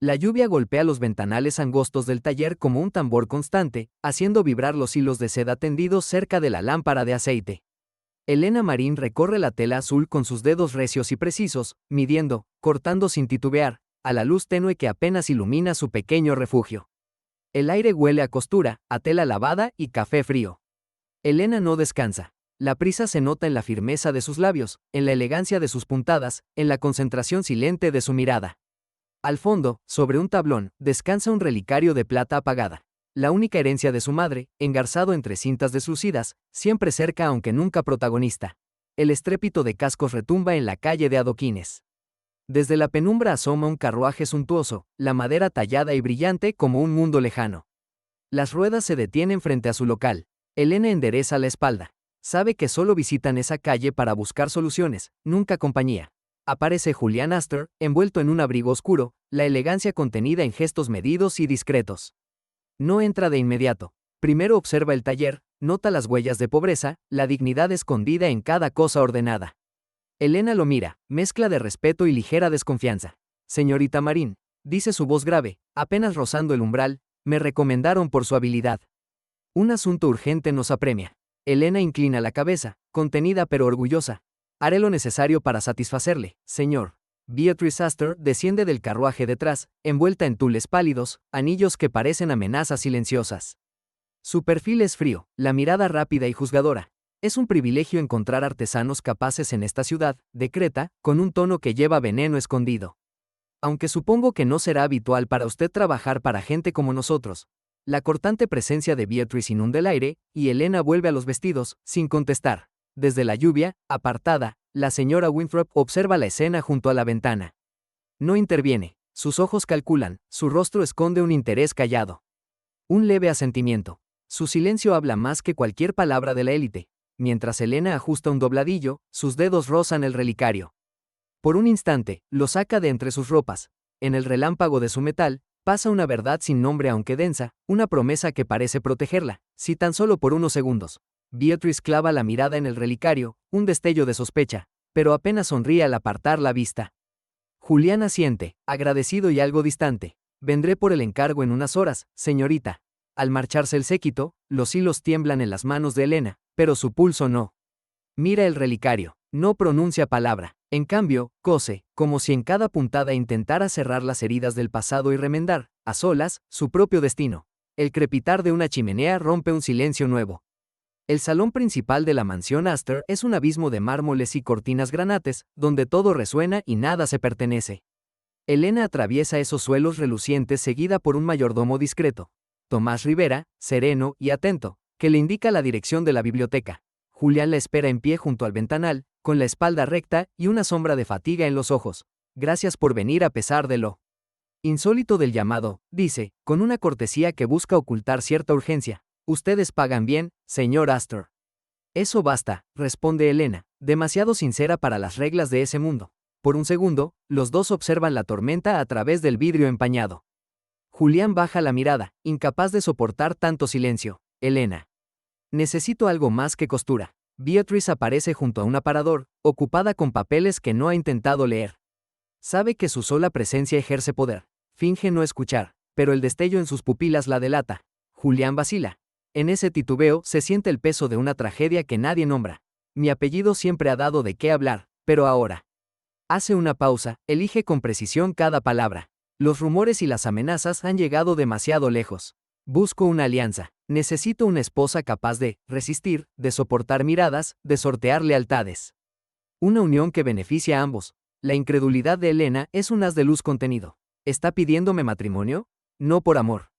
La lluvia golpea los ventanales angostos del taller como un tambor constante, haciendo vibrar los hilos de seda tendidos cerca de la lámpara de aceite. Elena Marín recorre la tela azul con sus dedos recios y precisos, midiendo, cortando sin titubear, a la luz tenue que apenas ilumina su pequeño refugio. El aire huele a costura, a tela lavada y café frío. Elena no descansa. La prisa se nota en la firmeza de sus labios, en la elegancia de sus puntadas, en la concentración silente de su mirada. Al fondo, sobre un tablón, descansa un relicario de plata apagada. La única herencia de su madre, engarzado entre cintas deslucidas, siempre cerca aunque nunca protagonista. El estrépito de cascos retumba en la calle de adoquines. Desde la penumbra asoma un carruaje suntuoso, la madera tallada y brillante como un mundo lejano. Las ruedas se detienen frente a su local. Elena endereza la espalda. Sabe que solo visitan esa calle para buscar soluciones, nunca compañía. Aparece Julian Astor, envuelto en un abrigo oscuro, la elegancia contenida en gestos medidos y discretos. No entra de inmediato. Primero observa el taller, nota las huellas de pobreza, la dignidad escondida en cada cosa ordenada. Elena lo mira, mezcla de respeto y ligera desconfianza. Señorita Marín, dice su voz grave, apenas rozando el umbral, me recomendaron por su habilidad. Un asunto urgente nos apremia. Elena inclina la cabeza, contenida pero orgullosa. Haré lo necesario para satisfacerle, señor. Beatrice Astor desciende del carruaje detrás, envuelta en tules pálidos, anillos que parecen amenazas silenciosas. Su perfil es frío, la mirada rápida y juzgadora. Es un privilegio encontrar artesanos capaces en esta ciudad, decreta, con un tono que lleva veneno escondido. Aunque supongo que no será habitual para usted trabajar para gente como nosotros. La cortante presencia de Beatrice inunda el aire, y Elena vuelve a los vestidos, sin contestar. Desde la lluvia, apartada, la señora Winthrop observa la escena junto a la ventana. No interviene, sus ojos calculan, su rostro esconde un interés callado. Un leve asentimiento. Su silencio habla más que cualquier palabra de la élite. Mientras Elena ajusta un dobladillo, sus dedos rozan el relicario. Por un instante, lo saca de entre sus ropas. En el relámpago de su metal, pasa una verdad sin nombre aunque densa, una promesa que parece protegerla, si tan solo por unos segundos. Beatrice clava la mirada en el relicario, un destello de sospecha, pero apenas sonríe al apartar la vista. Julián asiente, agradecido y algo distante. Vendré por el encargo en unas horas, señorita. Al marcharse el séquito, los hilos tiemblan en las manos de Elena, pero su pulso no. Mira el relicario, no pronuncia palabra. En cambio, cose, como si en cada puntada intentara cerrar las heridas del pasado y remendar, a solas, su propio destino. El crepitar de una chimenea rompe un silencio nuevo. El salón principal de la mansión Astor es un abismo de mármoles y cortinas granates, donde todo resuena y nada se pertenece. Elena atraviesa esos suelos relucientes seguida por un mayordomo discreto. Tomás Rivera, sereno y atento, que le indica la dirección de la biblioteca. Julián la espera en pie junto al ventanal, con la espalda recta y una sombra de fatiga en los ojos. Gracias por venir a pesar de lo insólito del llamado, dice, con una cortesía que busca ocultar cierta urgencia. Ustedes pagan bien, señor Astor. Eso basta, responde Elena, demasiado sincera para las reglas de ese mundo. Por un segundo, los dos observan la tormenta a través del vidrio empañado. Julián baja la mirada, incapaz de soportar tanto silencio. Elena. Necesito algo más que costura. Beatrice aparece junto a un aparador, ocupada con papeles que no ha intentado leer. Sabe que su sola presencia ejerce poder. Finge no escuchar, pero el destello en sus pupilas la delata. Julián vacila. En ese titubeo se siente el peso de una tragedia que nadie nombra. Mi apellido siempre ha dado de qué hablar, pero ahora. Hace una pausa, elige con precisión cada palabra. Los rumores y las amenazas han llegado demasiado lejos. Busco una alianza. Necesito una esposa capaz de resistir, de soportar miradas, de sortear lealtades. Una unión que beneficie a ambos. La incredulidad de Elena es un haz de luz contenido. ¿Está pidiéndome matrimonio? No por amor.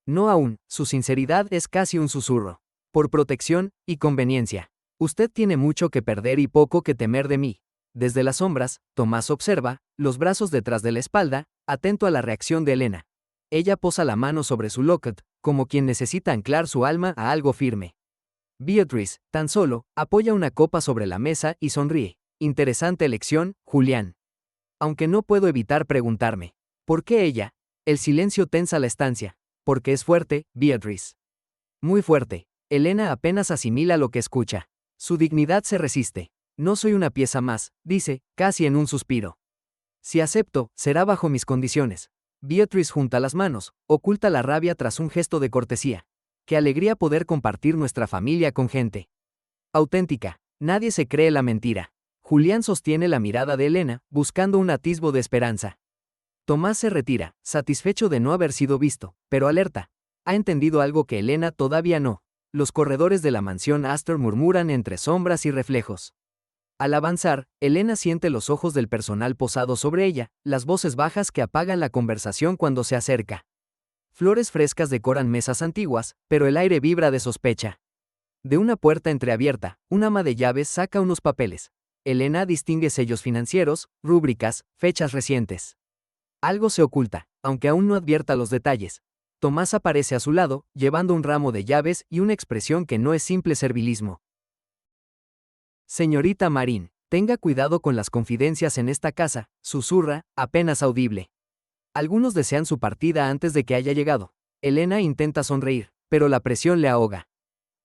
No aún, su sinceridad es casi un susurro. Por protección y conveniencia. Usted tiene mucho que perder y poco que temer de mí. Desde las sombras, Tomás observa, los brazos detrás de la espalda, atento a la reacción de Elena. Ella posa la mano sobre su locket, como quien necesita anclar su alma a algo firme. Beatrice, tan solo, apoya una copa sobre la mesa y sonríe. Interesante elección, Julián. Aunque no puedo evitar preguntarme. ¿Por qué ella? El silencio tensa la estancia. Porque es fuerte, Beatrice. Muy fuerte. Elena apenas asimila lo que escucha. Su dignidad se resiste. No soy una pieza más, dice, casi en un suspiro. Si acepto, será bajo mis condiciones. Beatrice junta las manos, oculta la rabia tras un gesto de cortesía. Qué alegría poder compartir nuestra familia con gente auténtica. Nadie se cree la mentira. Julián sostiene la mirada de Elena, buscando un atisbo de esperanza. Tomás se retira, satisfecho de no haber sido visto, pero alerta. Ha entendido algo que Elena todavía no. Los corredores de la mansión Astor murmuran entre sombras y reflejos. Al avanzar, Elena siente los ojos del personal posados sobre ella, las voces bajas que apagan la conversación cuando se acerca. Flores frescas decoran mesas antiguas, pero el aire vibra de sospecha. De una puerta entreabierta, un ama de llaves saca unos papeles. Elena distingue sellos financieros, rúbricas, fechas recientes. Algo se oculta, aunque aún no advierta los detalles. Tomás aparece a su lado, llevando un ramo de llaves y una expresión que no es simple servilismo. Señorita Marín, tenga cuidado con las confidencias en esta casa, susurra, apenas audible. Algunos desean su partida antes de que haya llegado. Elena intenta sonreír, pero la presión le ahoga.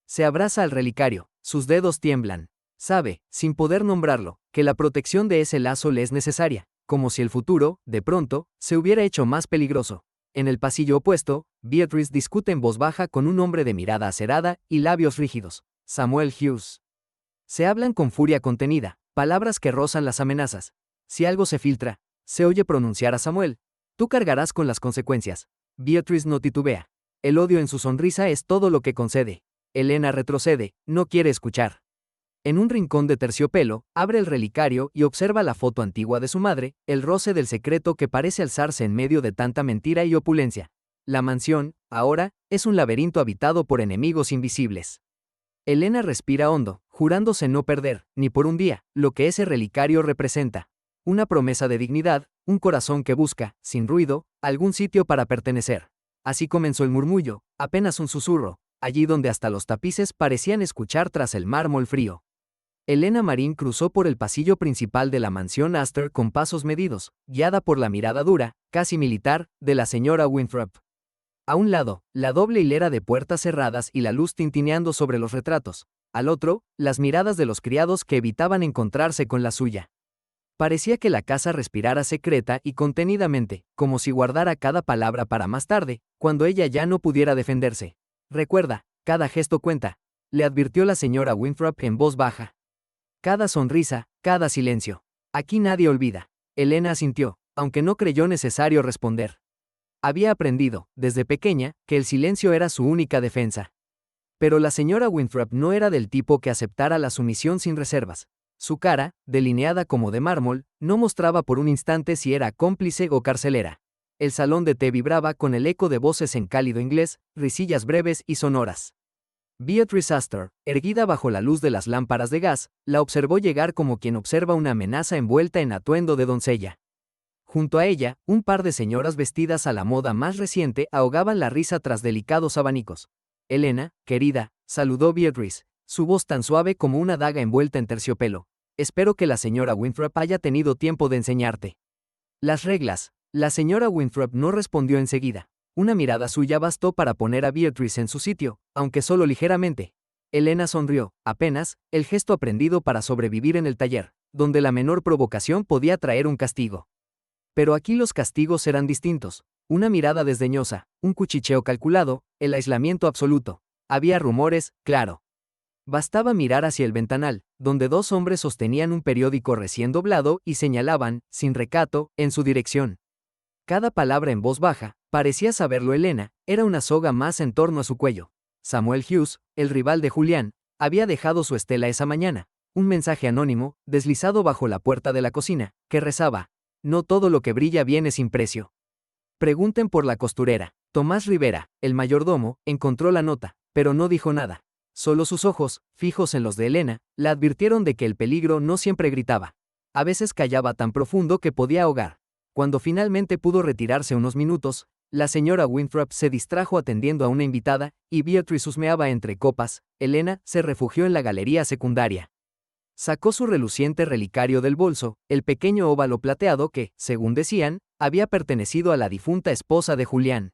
Se abraza al relicario, sus dedos tiemblan. Sabe, sin poder nombrarlo, que la protección de ese lazo le es necesaria, como si el futuro, de pronto, se hubiera hecho más peligroso. En el pasillo opuesto, Beatrice discute en voz baja con un hombre de mirada acerada y labios rígidos, Samuel Hughes. Se hablan con furia contenida, palabras que rozan las amenazas. Si algo se filtra, se oye pronunciar a Samuel. Tú cargarás con las consecuencias. Beatrice no titubea. El odio en su sonrisa es todo lo que concede. Elena retrocede, no quiere escuchar. En un rincón de terciopelo, abre el relicario y observa la foto antigua de su madre, el roce del secreto que parece alzarse en medio de tanta mentira y opulencia. La mansión, ahora, es un laberinto habitado por enemigos invisibles. Elena respira hondo, jurándose no perder, ni por un día, lo que ese relicario representa. Una promesa de dignidad, un corazón que busca, sin ruido, algún sitio para pertenecer. Así comenzó el murmullo, apenas un susurro, allí donde hasta los tapices parecían escuchar tras el mármol frío. Elena Marín cruzó por el pasillo principal de la mansión Astor con pasos medidos, guiada por la mirada dura, casi militar, de la señora Winthrop. A un lado, la doble hilera de puertas cerradas y la luz tintineando sobre los retratos. Al otro, las miradas de los criados que evitaban encontrarse con la suya. Parecía que la casa respirara secreta y contenidamente, como si guardara cada palabra para más tarde, cuando ella ya no pudiera defenderse. Recuerda, cada gesto cuenta, le advirtió la señora Winthrop en voz baja. Cada sonrisa, cada silencio. Aquí nadie olvida. Elena asintió, aunque no creyó necesario responder. Había aprendido, desde pequeña, que el silencio era su única defensa. Pero la señora Winthrop no era del tipo que aceptara la sumisión sin reservas. Su cara, delineada como de mármol, no mostraba por un instante si era cómplice o carcelera. El salón de té vibraba con el eco de voces en cálido inglés, risillas breves y sonoras. Beatrice Astor, erguida bajo la luz de las lámparas de gas, la observó llegar como quien observa una amenaza envuelta en atuendo de doncella. Junto a ella, un par de señoras vestidas a la moda más reciente ahogaban la risa tras delicados abanicos. Elena, querida, saludó Beatrice, su voz tan suave como una daga envuelta en terciopelo. Espero que la señora Winthrop haya tenido tiempo de enseñarte las reglas. La señora Winthrop no respondió enseguida. Una mirada suya bastó para poner a Beatrice en su sitio, aunque solo ligeramente. Elena sonrió, apenas, el gesto aprendido para sobrevivir en el taller, donde la menor provocación podía traer un castigo. Pero aquí los castigos eran distintos. Una mirada desdeñosa, un cuchicheo calculado, el aislamiento absoluto. Había rumores, claro. Bastaba mirar hacia el ventanal, donde dos hombres sostenían un periódico recién doblado y señalaban, sin recato, en su dirección. Cada palabra en voz baja, parecía saberlo Elena, era una soga más en torno a su cuello. Samuel Hughes, el rival de Julián, había dejado su estela esa mañana, un mensaje anónimo, deslizado bajo la puerta de la cocina, que rezaba: no todo lo que brilla viene sin precio. Pregunten por la costurera. Tomás Rivera, el mayordomo, encontró la nota, pero no dijo nada. Solo sus ojos, fijos en los de Elena, la advirtieron de que el peligro no siempre gritaba. A veces callaba tan profundo que podía ahogar. Cuando finalmente pudo retirarse unos minutos, la señora Winthrop se distrajo atendiendo a una invitada, y Beatrice husmeaba entre copas. Elena se refugió en la galería secundaria. Sacó su reluciente relicario del bolso, el pequeño óvalo plateado que, según decían, había pertenecido a la difunta esposa de Julián.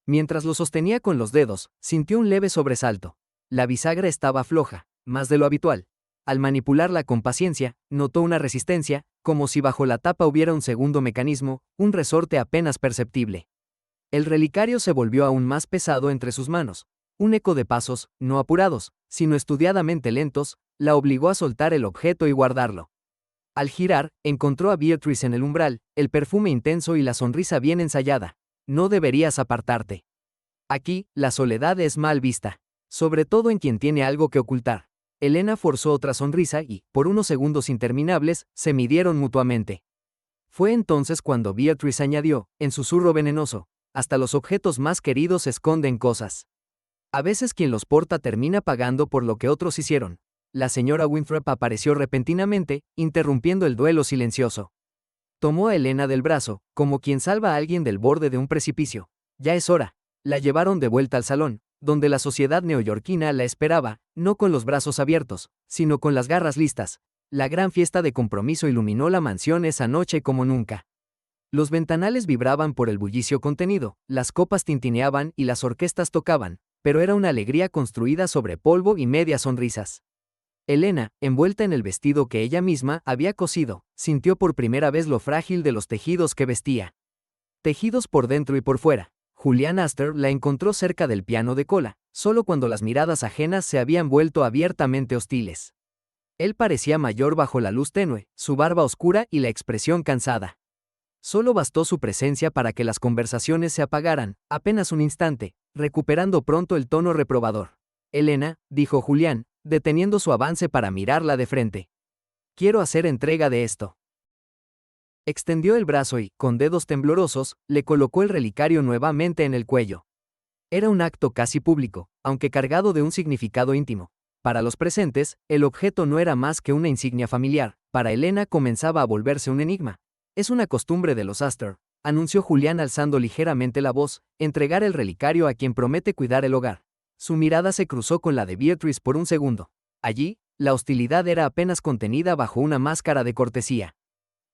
Mientras lo sostenía con los dedos, sintió un leve sobresalto. La bisagra estaba floja, más de lo habitual. Al manipularla con paciencia, notó una resistencia, como si bajo la tapa hubiera un segundo mecanismo, un resorte apenas perceptible. El relicario se volvió aún más pesado entre sus manos. Un eco de pasos, no apurados, sino estudiadamente lentos, la obligó a soltar el objeto y guardarlo. Al girar, encontró a Beatrice en el umbral, el perfume intenso y la sonrisa bien ensayada. No deberías apartarte. Aquí, la soledad es mal vista. Sobre todo en quien tiene algo que ocultar. Elena forzó otra sonrisa y, por unos segundos interminables, se midieron mutuamente. Fue entonces cuando Beatrice añadió, en susurro venenoso, hasta los objetos más queridos esconden cosas. A veces quien los porta termina pagando por lo que otros hicieron. La señora Winthrop apareció repentinamente, interrumpiendo el duelo silencioso. Tomó a Elena del brazo, como quien salva a alguien del borde de un precipicio. Ya es hora. La llevaron de vuelta al salón, donde la sociedad neoyorquina la esperaba, no con los brazos abiertos, sino con las garras listas. La gran fiesta de compromiso iluminó la mansión esa noche como nunca. Los ventanales vibraban por el bullicio contenido, las copas tintineaban y las orquestas tocaban, pero era una alegría construida sobre polvo y medias sonrisas. Elena, envuelta en el vestido que ella misma había cosido, sintió por primera vez lo frágil de los tejidos que vestía. Tejidos por dentro y por fuera. Julian Astor la encontró cerca del piano de cola, solo cuando las miradas ajenas se habían vuelto abiertamente hostiles. Él parecía mayor bajo la luz tenue, su barba oscura y la expresión cansada. Solo bastó su presencia para que las conversaciones se apagaran, apenas un instante, recuperando pronto el tono reprobador. Elena, dijo Julián, deteniendo su avance para mirarla de frente. Quiero hacer entrega de esto. Extendió el brazo y, con dedos temblorosos, le colocó el relicario nuevamente en el cuello. Era un acto casi público, aunque cargado de un significado íntimo. Para los presentes, el objeto no era más que una insignia familiar. Para Elena comenzaba a volverse un enigma. Es una costumbre de los Astor, anunció Julián alzando ligeramente la voz, entregar el relicario a quien promete cuidar el hogar. Su mirada se cruzó con la de Beatrice por un segundo. Allí, la hostilidad era apenas contenida bajo una máscara de cortesía.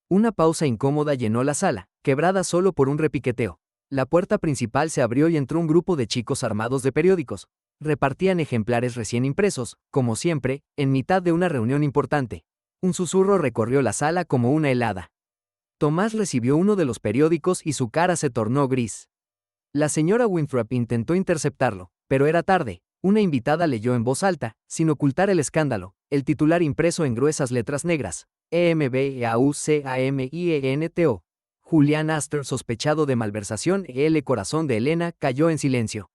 Una pausa incómoda llenó la sala, quebrada solo por un repiqueteo. La puerta principal se abrió y entró un grupo de chicos armados de periódicos. Repartían ejemplares recién impresos, como siempre, en mitad de una reunión importante. Un susurro recorrió la sala como una helada. Tomás recibió uno de los periódicos y su cara se tornó gris. La señora Winthrop intentó interceptarlo, pero era tarde. Una invitada leyó en voz alta, sin ocultar el escándalo, el titular impreso en gruesas letras negras. EMBAUCAMIENTO. Julian Astor, sospechado de malversación. El corazón de Elena cayó en silencio.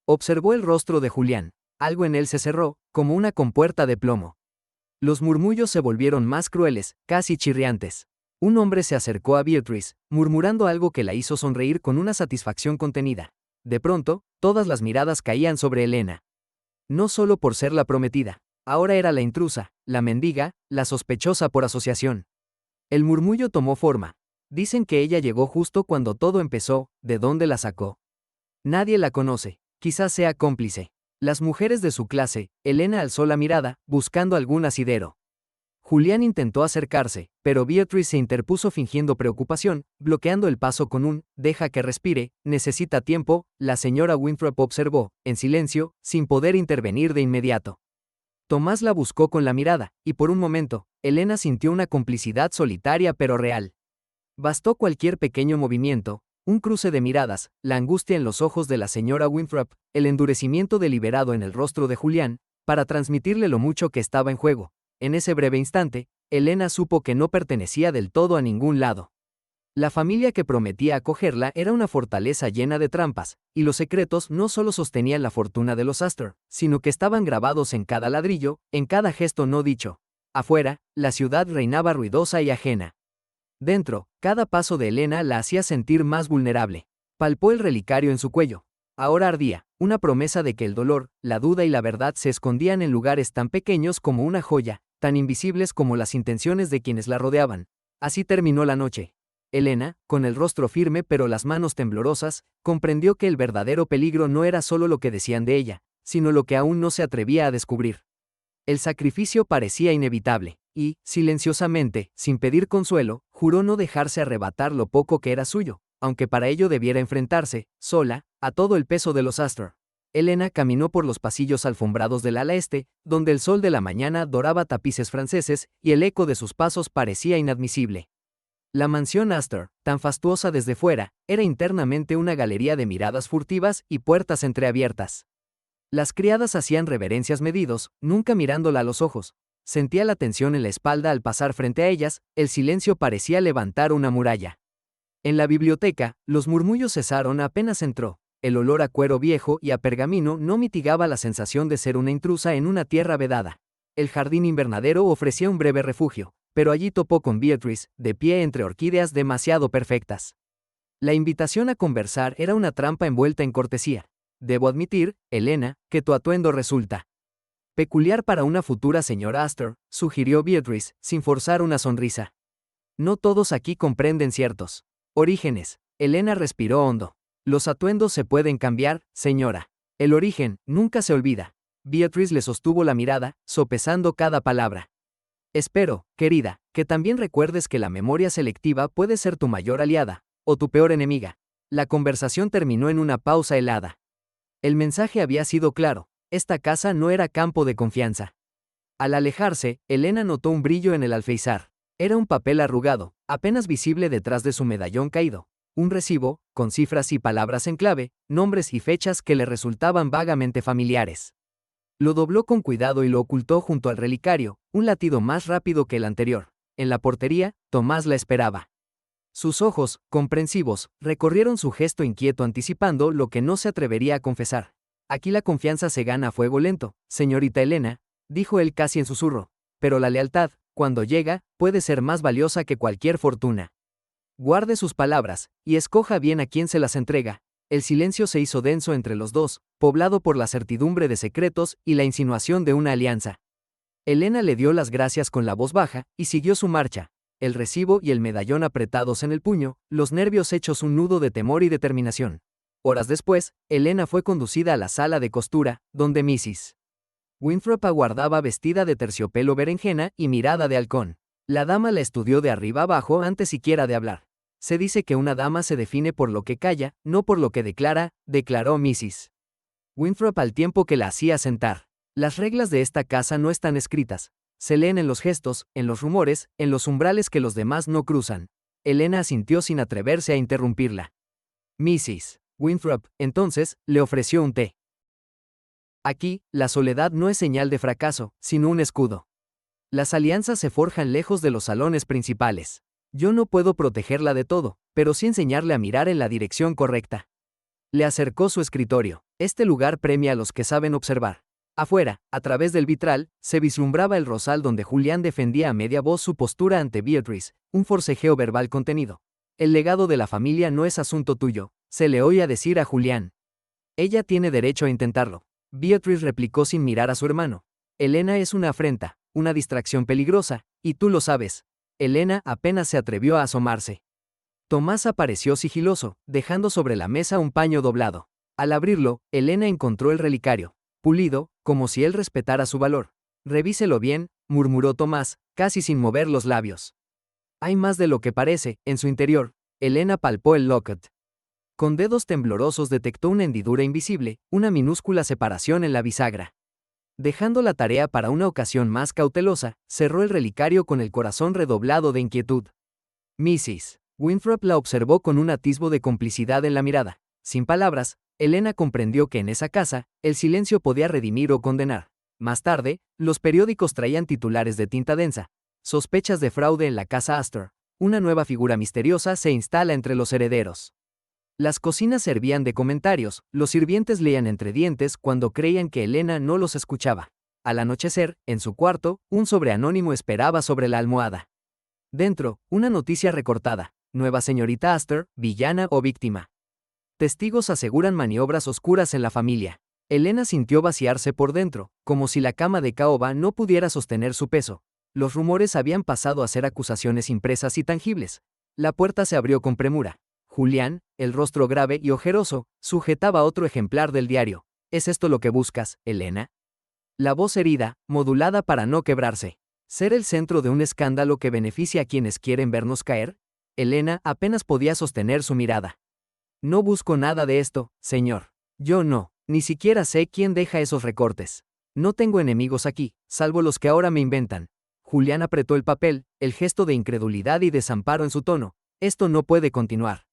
Observó el rostro de Julián. Algo en él se cerró, como una compuerta de plomo. Los murmullos se volvieron más crueles, casi chirriantes. Un hombre se acercó a Beatrice, murmurando algo que la hizo sonreír con una satisfacción contenida. De pronto, todas las miradas caían sobre Elena. No solo por ser la prometida. Ahora era la intrusa, la mendiga, la sospechosa por asociación. El murmullo tomó forma. Dicen que ella llegó justo cuando todo empezó. ¿De dónde la sacó? Nadie la conoce. Quizás sea cómplice. Las mujeres de su clase. Elena alzó la mirada, buscando algún asidero. Julián intentó acercarse, pero Beatrice se interpuso fingiendo preocupación, bloqueando el paso con un «deja que respire, necesita tiempo», la señora Winthrop observó, en silencio, sin poder intervenir de inmediato. Tomás la buscó con la mirada, y por un momento, Elena sintió una complicidad solitaria pero real. Bastó cualquier pequeño movimiento, un cruce de miradas, la angustia en los ojos de la señora Winthrop, el endurecimiento deliberado en el rostro de Julián, para transmitirle lo mucho que estaba en juego. En ese breve instante, Elena supo que no pertenecía del todo a ningún lado. La familia que prometía acogerla era una fortaleza llena de trampas, y los secretos no solo sostenían la fortuna de los Astor, sino que estaban grabados en cada ladrillo, en cada gesto no dicho. Afuera, la ciudad reinaba ruidosa y ajena. Dentro, cada paso de Elena la hacía sentir más vulnerable. Palpó el relicario en su cuello. Ahora ardía, una promesa de que el dolor, la duda y la verdad se escondían en lugares tan pequeños como una joya, tan invisibles como las intenciones de quienes la rodeaban. Así terminó la noche. Elena, con el rostro firme pero las manos temblorosas, comprendió que el verdadero peligro no era solo lo que decían de ella, sino lo que aún no se atrevía a descubrir. El sacrificio parecía inevitable, y, silenciosamente, sin pedir consuelo, juró no dejarse arrebatar lo poco que era suyo, aunque para ello debiera enfrentarse, sola, a todo el peso de los Astor. Elena caminó por los pasillos alfombrados del ala este, donde el sol de la mañana doraba tapices franceses y el eco de sus pasos parecía inadmisible. La mansión Astor, tan fastuosa desde fuera, era internamente una galería de miradas furtivas y puertas entreabiertas. Las criadas hacían reverencias medidos, nunca mirándola a los ojos. Sentía la tensión en la espalda al pasar frente a ellas, el silencio parecía levantar una muralla. En la biblioteca, los murmullos cesaron apenas entró. El olor a cuero viejo y a pergamino no mitigaba la sensación de ser una intrusa en una tierra vedada. El jardín invernadero ofrecía un breve refugio, pero allí topó con Beatrice, de pie entre orquídeas demasiado perfectas. La invitación a conversar era una trampa envuelta en cortesía. Debo admitir, Elena, que tu atuendo resulta peculiar para una futura señora Astor, sugirió Beatrice, sin forzar una sonrisa. No todos aquí comprenden ciertos orígenes. Elena respiró hondo. Los atuendos se pueden cambiar, señora. El origen nunca se olvida. Beatrice le sostuvo la mirada, sopesando cada palabra. Espero, querida, que también recuerdes que la memoria selectiva puede ser tu mayor aliada, o tu peor enemiga. La conversación terminó en una pausa helada. El mensaje había sido claro. Esta casa no era campo de confianza. Al alejarse, Elena notó un brillo en el alféizar. Era un papel arrugado, apenas visible detrás de su medallón caído. Un recibo, con cifras y palabras en clave, nombres y fechas que le resultaban vagamente familiares. Lo dobló con cuidado y lo ocultó junto al relicario, un latido más rápido que el anterior. En la portería, Tomás la esperaba. Sus ojos, comprensivos, recorrieron su gesto inquieto anticipando lo que no se atrevería a confesar. Aquí la confianza se gana a fuego lento, señorita Elena, dijo él casi en susurro, pero la lealtad, cuando llega, puede ser más valiosa que cualquier fortuna. Guarde sus palabras, y escoja bien a quién se las entrega. El silencio se hizo denso entre los dos, poblado por la certidumbre de secretos y la insinuación de una alianza. Elena le dio las gracias con la voz baja, y siguió su marcha. El recibo y el medallón apretados en el puño, los nervios hechos un nudo de temor y determinación. Horas después, Elena fue conducida a la sala de costura, donde Mrs. Winthrop aguardaba vestida de terciopelo berenjena y mirada de halcón. La dama la estudió de arriba abajo antes siquiera de hablar. Se dice que una dama se define por lo que calla, no por lo que declara, declaró Mrs. Winthrop al tiempo que la hacía sentar. Las reglas de esta casa no están escritas. Se leen en los gestos, en los rumores, en los umbrales que los demás no cruzan. Elena asintió sin atreverse a interrumpirla. Mrs. Winthrop, entonces, le ofreció un té. Aquí, la soledad no es señal de fracaso, sino un escudo. Las alianzas se forjan lejos de los salones principales. Yo no puedo protegerla de todo, pero sí enseñarle a mirar en la dirección correcta. Le acercó su escritorio. Este lugar premia a los que saben observar. Afuera, a través del vitral, se vislumbraba el rosal donde Julián defendía a media voz su postura ante Beatrice, un forcejeo verbal contenido. El legado de la familia no es asunto tuyo, se le oía decir a Julián. Ella tiene derecho a intentarlo. Beatrice replicó sin mirar a su hermano. Elena es una afrenta, una distracción peligrosa, y tú lo sabes. Elena apenas se atrevió a asomarse. Tomás apareció sigiloso, dejando sobre la mesa un paño doblado. Al abrirlo, Elena encontró el relicario, pulido, como si él respetara su valor. Revíselo bien, murmuró Tomás, casi sin mover los labios. Hay más de lo que parece, en su interior. Elena palpó el locket. Con dedos temblorosos detectó una hendidura invisible, una minúscula separación en la bisagra. Dejando la tarea para una ocasión más cautelosa, cerró el relicario con el corazón redoblado de inquietud. Mrs. Winthrop la observó con un atisbo de complicidad en la mirada. Sin palabras, Elena comprendió que en esa casa, el silencio podía redimir o condenar. Más tarde, los periódicos traían titulares de tinta densa. Sospechas de fraude en la casa Astor. Una nueva figura misteriosa se instala entre los herederos. Las cocinas servían de comentarios, los sirvientes leían entre dientes cuando creían que Elena no los escuchaba. Al anochecer, en su cuarto, un sobreanónimo esperaba sobre la almohada. Dentro, una noticia recortada. Nueva señorita Astor, villana o víctima. Testigos aseguran maniobras oscuras en la familia. Elena sintió vaciarse por dentro, como si la cama de caoba no pudiera sostener su peso. Los rumores habían pasado a ser acusaciones impresas y tangibles. La puerta se abrió con premura. Julián, el rostro grave y ojeroso, sujetaba otro ejemplar del diario. ¿Es esto lo que buscas, Elena? La voz herida, modulada para no quebrarse. ¿Ser el centro de un escándalo que beneficia a quienes quieren vernos caer? Elena apenas podía sostener su mirada. No busco nada de esto, señor. Yo no. Ni siquiera sé quién deja esos recortes. No tengo enemigos aquí, salvo los que ahora me inventan. Julián apretó el papel, el gesto de incredulidad y desamparo en su tono. Esto no puede continuar.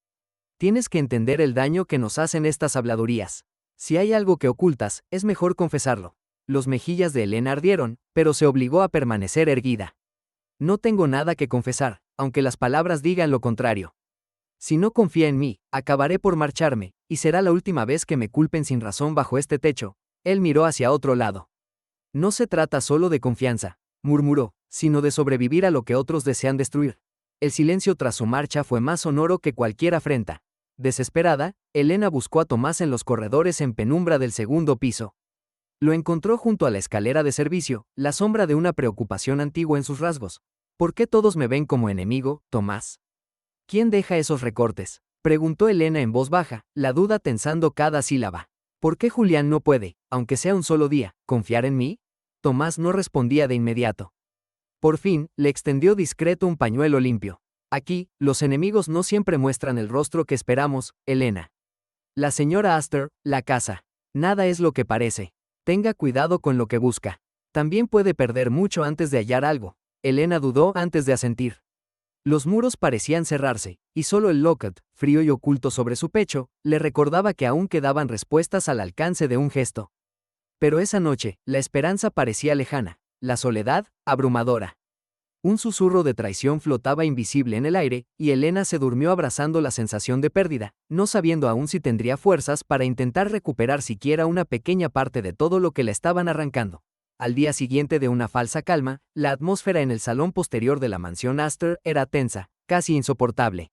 Tienes que entender el daño que nos hacen estas habladurías. Si hay algo que ocultas, es mejor confesarlo. Los mejillas de Elena ardieron, pero se obligó a permanecer erguida. No tengo nada que confesar, aunque las palabras digan lo contrario. Si no confía en mí, acabaré por marcharme, y será la última vez que me culpen sin razón bajo este techo. Él miró hacia otro lado. No se trata solo de confianza, murmuró, sino de sobrevivir a lo que otros desean destruir. El silencio tras su marcha fue más sonoro que cualquier afrenta. Desesperada, Elena buscó a Tomás en los corredores en penumbra del segundo piso. Lo encontró junto a la escalera de servicio, la sombra de una preocupación antigua en sus rasgos. ¿Por qué todos me ven como enemigo, Tomás? ¿Quién deja esos recortes? Preguntó Elena en voz baja, la duda tensando cada sílaba. ¿Por qué Julián no puede, aunque sea un solo día, confiar en mí? Tomás no respondía de inmediato. Por fin, le extendió discreto un pañuelo limpio. Aquí, los enemigos no siempre muestran el rostro que esperamos, Elena. La señora Astor, la casa. Nada es lo que parece. Tenga cuidado con lo que busca. También puede perder mucho antes de hallar algo. Elena dudó antes de asentir. Los muros parecían cerrarse, y solo el locket, frío y oculto sobre su pecho, le recordaba que aún quedaban respuestas al alcance de un gesto. Pero esa noche, la esperanza parecía lejana, la soledad, abrumadora. Un susurro de traición flotaba invisible en el aire, y Elena se durmió abrazando la sensación de pérdida, no sabiendo aún si tendría fuerzas para intentar recuperar siquiera una pequeña parte de todo lo que le estaban arrancando. Al día siguiente de una falsa calma, la atmósfera en el salón posterior de la mansión Astor era tensa, casi insoportable.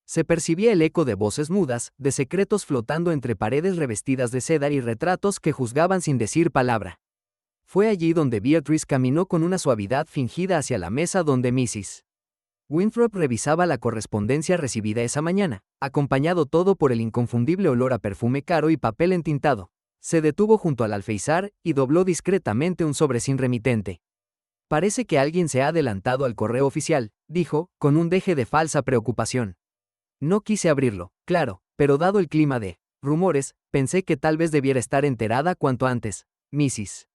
Se percibía el eco de voces mudas, de secretos flotando entre paredes revestidas de seda y retratos que juzgaban sin decir palabra. Fue allí donde Beatrice caminó con una suavidad fingida hacia la mesa donde Mrs. Winthrop revisaba la correspondencia recibida esa mañana, acompañado todo por el inconfundible olor a perfume caro y papel entintado. Se detuvo junto al alféizar y dobló discretamente un sobre sin remitente. Parece que alguien se ha adelantado al correo oficial, dijo, con un deje de falsa preocupación. No quise abrirlo, claro, pero dado el clima de rumores, pensé que tal vez debiera estar enterada cuanto antes. Mrs.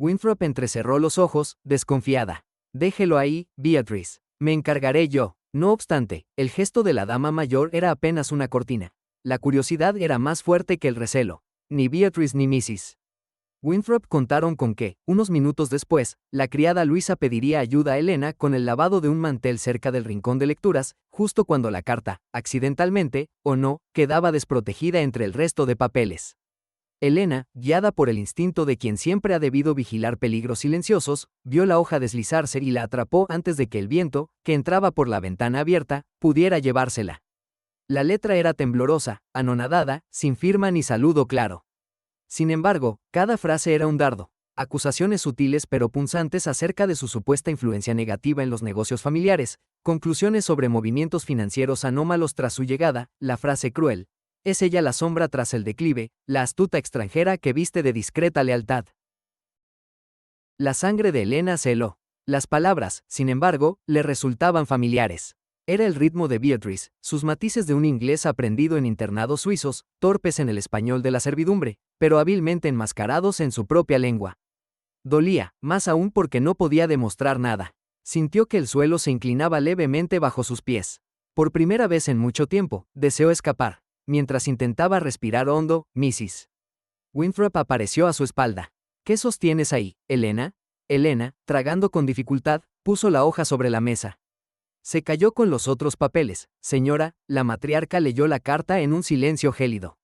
Winthrop entrecerró los ojos, desconfiada. Déjelo ahí, Beatrice. Me encargaré yo. No obstante, el gesto de la dama mayor era apenas una cortina. La curiosidad era más fuerte que el recelo. Ni Beatrice ni Mrs. Winthrop contaron con que, unos minutos después, la criada Luisa pediría ayuda a Elena con el lavado de un mantel cerca del rincón de lecturas, justo cuando la carta, accidentalmente, o no, quedaba desprotegida entre el resto de papeles. Elena, guiada por el instinto de quien siempre ha debido vigilar peligros silenciosos, vio la hoja deslizarse y la atrapó antes de que el viento, que entraba por la ventana abierta, pudiera llevársela. La letra era temblorosa, anonadada, sin firma ni saludo claro. Sin embargo, cada frase era un dardo, acusaciones sutiles pero punzantes acerca de su supuesta influencia negativa en los negocios familiares, conclusiones sobre movimientos financieros anómalos tras su llegada, la frase cruel. Es ella la sombra tras el declive, la astuta extranjera que viste de discreta lealtad. La sangre de Elena se heló. Las palabras, sin embargo, le resultaban familiares. Era el ritmo de Beatrice, sus matices de un inglés aprendido en internados suizos, torpes en el español de la servidumbre, pero hábilmente enmascarados en su propia lengua. Dolía, más aún porque no podía demostrar nada. Sintió que el suelo se inclinaba levemente bajo sus pies. Por primera vez en mucho tiempo, deseó escapar. Mientras intentaba respirar hondo, Mrs. Winthrop apareció a su espalda. ¿Qué sostienes ahí, Elena? Elena, tragando con dificultad, puso la hoja sobre la mesa. Se cayó con los otros papeles. Señora, la matriarca leyó la carta en un silencio gélido.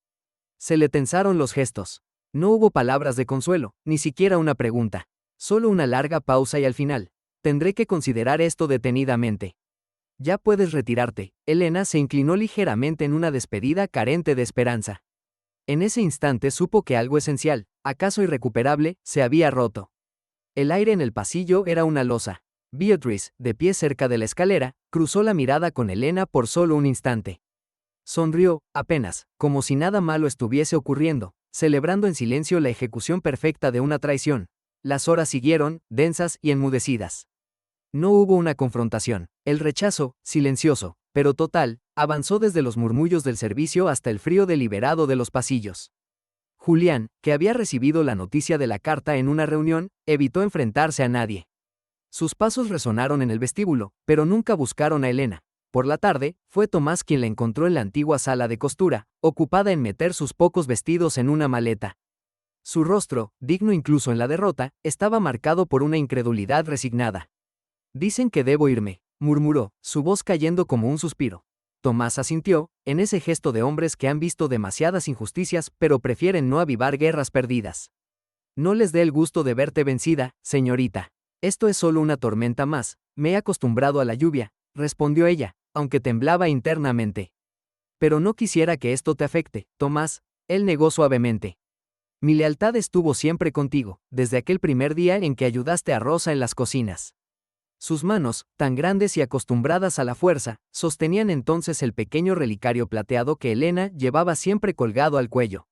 Se le tensaron los gestos. No hubo palabras de consuelo, ni siquiera una pregunta. Solo una larga pausa y al final. Tendré que considerar esto detenidamente. Ya puedes retirarte. Elena se inclinó ligeramente en una despedida carente de esperanza. En ese instante supo que algo esencial, acaso irrecuperable, se había roto. El aire en el pasillo era una losa. Beatrice, de pie cerca de la escalera, cruzó la mirada con Elena por solo un instante. Sonrió, apenas, como si nada malo estuviese ocurriendo, celebrando en silencio la ejecución perfecta de una traición. Las horas siguieron, densas y enmudecidas. No hubo una confrontación. El rechazo, silencioso, pero total, avanzó desde los murmullos del servicio hasta el frío deliberado de los pasillos. Julián, que había recibido la noticia de la carta en una reunión, evitó enfrentarse a nadie. Sus pasos resonaron en el vestíbulo, pero nunca buscaron a Elena. Por la tarde, fue Tomás quien la encontró en la antigua sala de costura, ocupada en meter sus pocos vestidos en una maleta. Su rostro, digno incluso en la derrota, estaba marcado por una incredulidad resignada. «Dicen que debo irme», murmuró, su voz cayendo como un suspiro. Tomás asintió, en ese gesto de hombres que han visto demasiadas injusticias pero prefieren no avivar guerras perdidas. «No les dé el gusto de verte vencida, señorita. Esto es solo una tormenta más, me he acostumbrado a la lluvia», respondió ella, aunque temblaba internamente. «Pero no quisiera que esto te afecte, Tomás», él negó suavemente. «Mi lealtad estuvo siempre contigo, desde aquel primer día en que ayudaste a Rosa en las cocinas». Sus manos, tan grandes y acostumbradas a la fuerza, sostenían entonces el pequeño relicario plateado que Elena llevaba siempre colgado al cuello.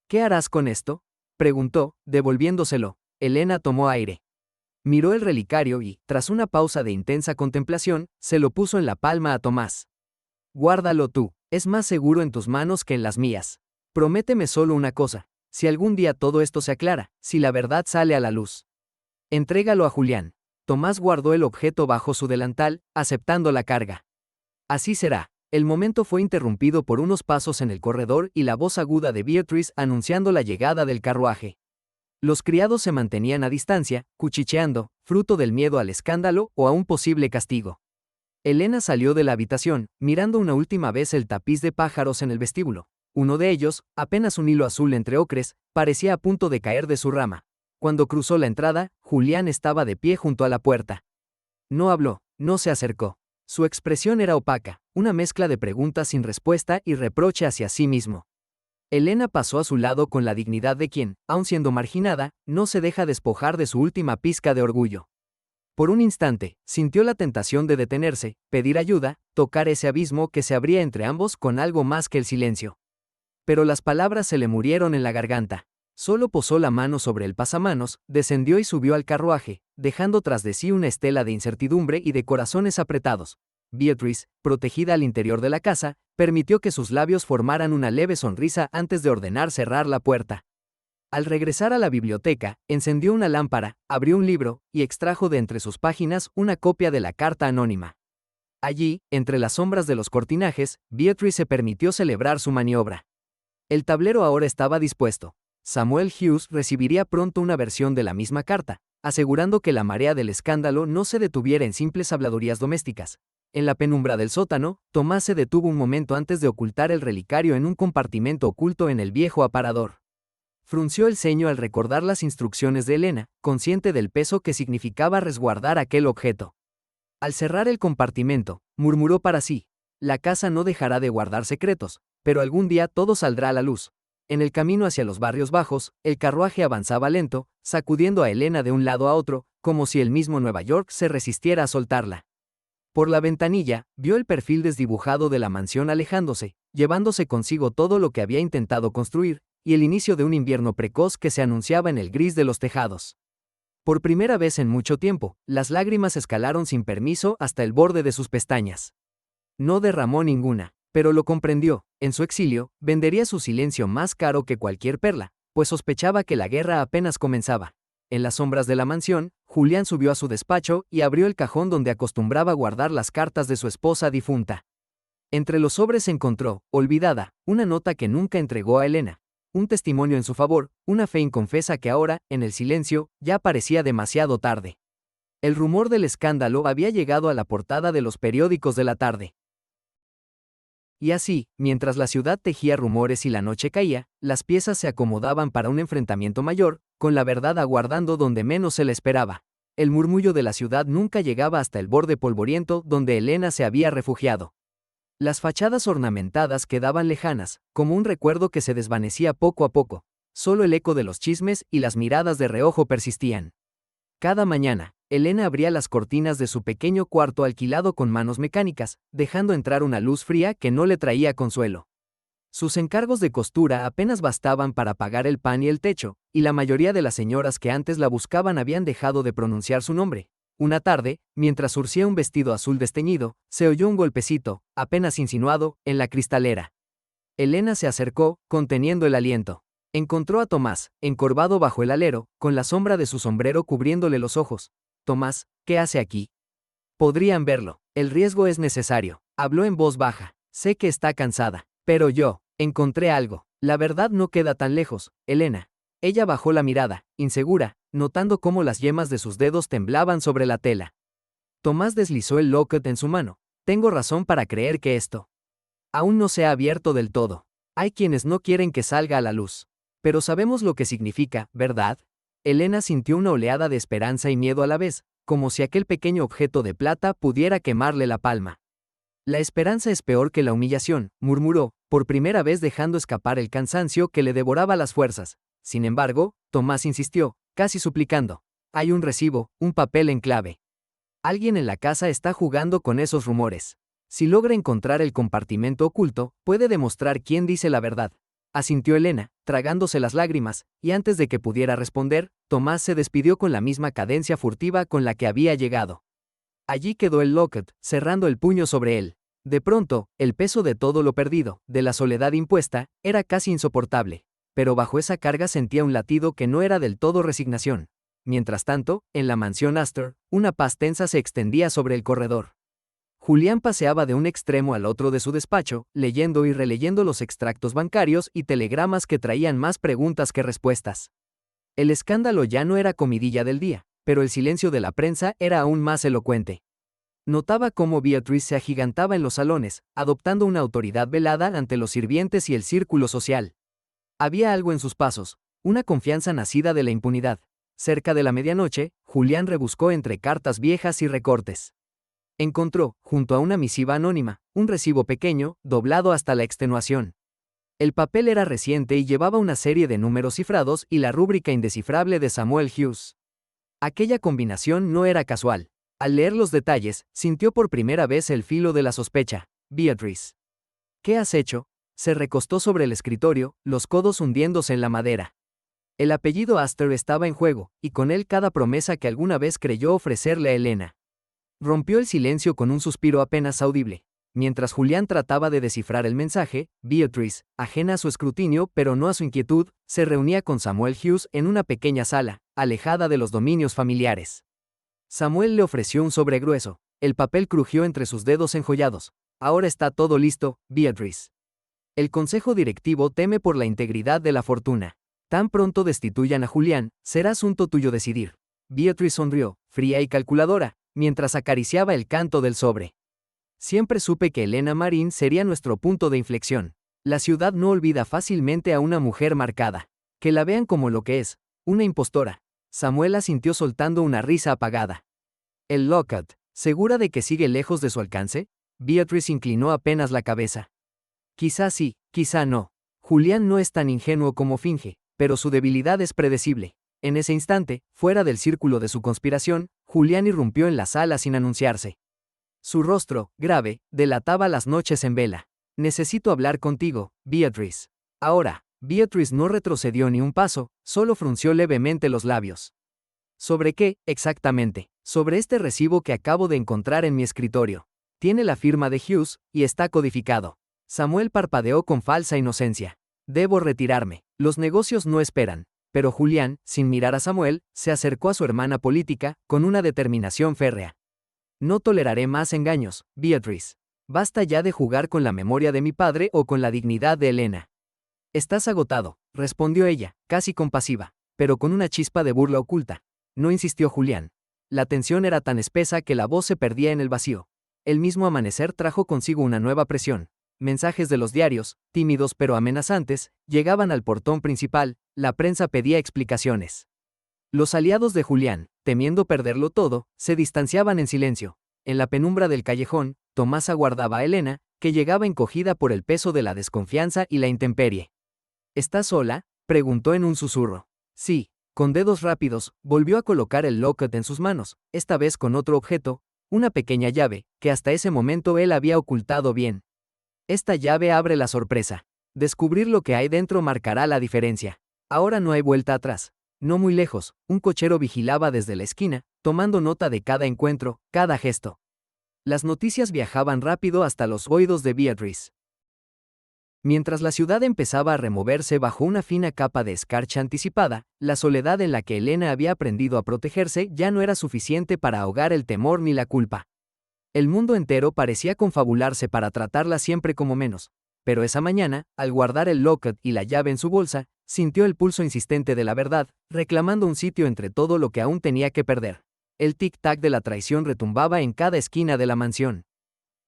«¿Qué harás con esto?», preguntó, devolviéndoselo. Elena tomó aire. Miró el relicario y, tras una pausa de intensa contemplación, se lo puso en la palma a Tomás. «Guárdalo tú, es más seguro en tus manos que en las mías. Prométeme solo una cosa, si algún día todo esto se aclara, si la verdad sale a la luz. Entrégalo a Julián». Tomás guardó el objeto bajo su delantal, aceptando la carga. «Así será». El momento fue interrumpido por unos pasos en el corredor y la voz aguda de Beatrice anunciando la llegada del carruaje. Los criados se mantenían a distancia, cuchicheando, fruto del miedo al escándalo o a un posible castigo. Elena salió de la habitación, mirando una última vez el tapiz de pájaros en el vestíbulo. Uno de ellos, apenas un hilo azul entre ocres, parecía a punto de caer de su rama. Cuando cruzó la entrada, Julián estaba de pie junto a la puerta. No habló, no se acercó. Su expresión era opaca, una mezcla de preguntas sin respuesta y reproche hacia sí mismo. Elena pasó a su lado con la dignidad de quien, aun siendo marginada, no se deja despojar de su última pizca de orgullo. Por un instante, sintió la tentación de detenerse, pedir ayuda, tocar ese abismo que se abría entre ambos con algo más que el silencio. Pero las palabras se le murieron en la garganta. Solo posó la mano sobre el pasamanos, descendió y subió al carruaje, dejando tras de sí una estela de incertidumbre y de corazones apretados. Beatrice, protegida al interior de la casa, permitió que sus labios formaran una leve sonrisa antes de ordenar cerrar la puerta. Al regresar a la biblioteca, encendió una lámpara, abrió un libro, y extrajo de entre sus páginas una copia de la carta anónima. Allí, entre las sombras de los cortinajes, Beatrice se permitió celebrar su maniobra. El tablero ahora estaba dispuesto. Samuel Hughes recibiría pronto una versión de la misma carta, asegurando que la marea del escándalo no se detuviera en simples habladurías domésticas. En la penumbra del sótano, Tomás se detuvo un momento antes de ocultar el relicario en un compartimento oculto en el viejo aparador. Frunció el ceño al recordar las instrucciones de Elena, consciente del peso que significaba resguardar aquel objeto. Al cerrar el compartimento, murmuró para sí: «La casa no dejará de guardar secretos, pero algún día todo saldrá a la luz». En el camino hacia los barrios bajos, el carruaje avanzaba lento, sacudiendo a Elena de un lado a otro, como si el mismo Nueva York se resistiera a soltarla. Por la ventanilla, vio el perfil desdibujado de la mansión alejándose, llevándose consigo todo lo que había intentado construir, y el inicio de un invierno precoz que se anunciaba en el gris de los tejados. Por primera vez en mucho tiempo, las lágrimas escalaron sin permiso hasta el borde de sus pestañas. No derramó ninguna, pero lo comprendió. En su exilio, vendería su silencio más caro que cualquier perla, pues sospechaba que la guerra apenas comenzaba. En las sombras de la mansión, Julián subió a su despacho y abrió el cajón donde acostumbraba guardar las cartas de su esposa difunta. Entre los sobres encontró, olvidada, una nota que nunca entregó a Elena. Un testimonio en su favor, una fe inconfesa que ahora, en el silencio, ya parecía demasiado tarde. El rumor del escándalo había llegado a la portada de los periódicos de la tarde. Y así, mientras la ciudad tejía rumores y la noche caía, las piezas se acomodaban para un enfrentamiento mayor, con la verdad aguardando donde menos se la esperaba. El murmullo de la ciudad nunca llegaba hasta el borde polvoriento donde Elena se había refugiado. Las fachadas ornamentadas quedaban lejanas, como un recuerdo que se desvanecía poco a poco. Solo el eco de los chismes y las miradas de reojo persistían. Cada mañana, Elena abría las cortinas de su pequeño cuarto alquilado con manos mecánicas, dejando entrar una luz fría que no le traía consuelo. Sus encargos de costura apenas bastaban para pagar el pan y el techo, y la mayoría de las señoras que antes la buscaban habían dejado de pronunciar su nombre. Una tarde, mientras surcía un vestido azul desteñido, se oyó un golpecito, apenas insinuado, en la cristalera. Elena se acercó, conteniendo el aliento. Encontró a Tomás, encorvado bajo el alero, con la sombra de su sombrero cubriéndole los ojos. Tomás, ¿qué hace aquí? Podrían verlo. El riesgo es necesario. Habló en voz baja. Sé que está cansada. Pero yo, encontré algo. La verdad no queda tan lejos, Elena. Ella bajó la mirada, insegura, notando cómo las yemas de sus dedos temblaban sobre la tela. Tomás deslizó el locket en su mano. Tengo razón para creer que esto aún no se ha abierto del todo. Hay quienes no quieren que salga a la luz. Pero sabemos lo que significa, ¿verdad? Elena sintió una oleada de esperanza y miedo a la vez, como si aquel pequeño objeto de plata pudiera quemarle la palma. La esperanza es peor que la humillación, murmuró, por primera vez dejando escapar el cansancio que le devoraba las fuerzas. Sin embargo, Tomás insistió, casi suplicando. Hay un recibo, un papel en clave. Alguien en la casa está jugando con esos rumores. Si logra encontrar el compartimento oculto, puede demostrar quién dice la verdad. Asintió Elena, tragándose las lágrimas, y antes de que pudiera responder, Tomás se despidió con la misma cadencia furtiva con la que había llegado. Allí quedó el locket, cerrando el puño sobre él. De pronto, el peso de todo lo perdido, de la soledad impuesta, era casi insoportable. Pero bajo esa carga sentía un latido que no era del todo resignación. Mientras tanto, en la mansión Astor, una paz tensa se extendía sobre el corredor. Julián paseaba de un extremo al otro de su despacho, leyendo y releyendo los extractos bancarios y telegramas que traían más preguntas que respuestas. El escándalo ya no era comidilla del día, pero el silencio de la prensa era aún más elocuente. Notaba cómo Beatrice se agigantaba en los salones, adoptando una autoridad velada ante los sirvientes y el círculo social. Había algo en sus pasos, una confianza nacida de la impunidad. Cerca de la medianoche, Julián rebuscó entre cartas viejas y recortes. Encontró, junto a una misiva anónima, un recibo pequeño, doblado hasta la extenuación. El papel era reciente y llevaba una serie de números cifrados y la rúbrica indescifrable de Samuel Hughes. Aquella combinación no era casual. Al leer los detalles, sintió por primera vez el filo de la sospecha. Beatrice. ¿Qué has hecho? Se recostó sobre el escritorio, los codos hundiéndose en la madera. El apellido Astor estaba en juego, y con él cada promesa que alguna vez creyó ofrecerle a Elena. Rompió el silencio con un suspiro apenas audible. Mientras Julián trataba de descifrar el mensaje, Beatrice, ajena a su escrutinio pero no a su inquietud, se reunía con Samuel Hughes en una pequeña sala, alejada de los dominios familiares. Samuel le ofreció un sobre grueso. El papel crujió entre sus dedos enjollados. Ahora está todo listo, Beatrice. El consejo directivo teme por la integridad de la fortuna. Tan pronto destituyan a Julián, será asunto tuyo decidir. Beatrice sonrió, fría y calculadora, mientras acariciaba el canto del sobre. Siempre supe que Elena Marín sería nuestro punto de inflexión. La ciudad no olvida fácilmente a una mujer marcada. Que la vean como lo que es, una impostora. Samuel asintió soltando una risa apagada. El locket, ¿segura de que sigue lejos de su alcance? Beatrice inclinó apenas la cabeza. Quizá sí, quizá no. Julián no es tan ingenuo como finge, pero su debilidad es predecible. En ese instante, fuera del círculo de su conspiración, Julián irrumpió en la sala sin anunciarse. Su rostro, grave, delataba las noches en vela. Necesito hablar contigo, Beatrice. Ahora, Beatrice no retrocedió ni un paso, solo frunció levemente los labios. ¿Sobre qué, exactamente? Sobre este recibo que acabo de encontrar en mi escritorio. Tiene la firma de Hughes, y está codificado. Samuel parpadeó con falsa inocencia. Debo retirarme. Los negocios no esperan. Pero Julián, sin mirar a Samuel, se acercó a su hermana política, con una determinación férrea. No toleraré más engaños, Beatrice. Basta ya de jugar con la memoria de mi padre o con la dignidad de Elena. Estás agotado, respondió ella, casi compasiva, pero con una chispa de burla oculta. No insistió Julián. La tensión era tan espesa que la voz se perdía en el vacío. El mismo amanecer trajo consigo una nueva presión. Mensajes de los diarios, tímidos pero amenazantes, llegaban al portón principal, la prensa pedía explicaciones. Los aliados de Julián, temiendo perderlo todo, se distanciaban en silencio. En la penumbra del callejón, Tomás aguardaba a Elena, que llegaba encogida por el peso de la desconfianza y la intemperie. ¿Estás sola?, preguntó en un susurro. Sí. Con dedos rápidos, volvió a colocar el locket en sus manos, esta vez con otro objeto, una pequeña llave, que hasta ese momento él había ocultado bien. Esta llave abre la sorpresa. Descubrir lo que hay dentro marcará la diferencia. Ahora no hay vuelta atrás. No muy lejos, un cochero vigilaba desde la esquina, tomando nota de cada encuentro, cada gesto. Las noticias viajaban rápido hasta los oídos de Beatrice. Mientras la ciudad empezaba a removerse bajo una fina capa de escarcha anticipada, la soledad en la que Elena había aprendido a protegerse ya no era suficiente para ahogar el temor ni la culpa. El mundo entero parecía confabularse para tratarla siempre como menos. Pero esa mañana, al guardar el locket y la llave en su bolsa, sintió el pulso insistente de la verdad, reclamando un sitio entre todo lo que aún tenía que perder. El tic-tac de la traición retumbaba en cada esquina de la mansión.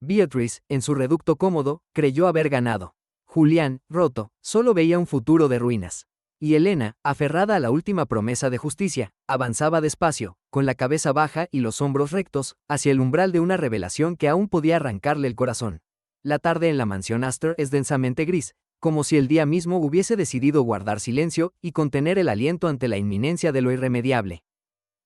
Beatrice, en su reducto cómodo, creyó haber ganado. Julián, roto, solo veía un futuro de ruinas. Y Elena, aferrada a la última promesa de justicia, avanzaba despacio, con la cabeza baja y los hombros rectos, hacia el umbral de una revelación que aún podía arrancarle el corazón. La tarde en la mansión Astor es densamente gris, como si el día mismo hubiese decidido guardar silencio y contener el aliento ante la inminencia de lo irremediable.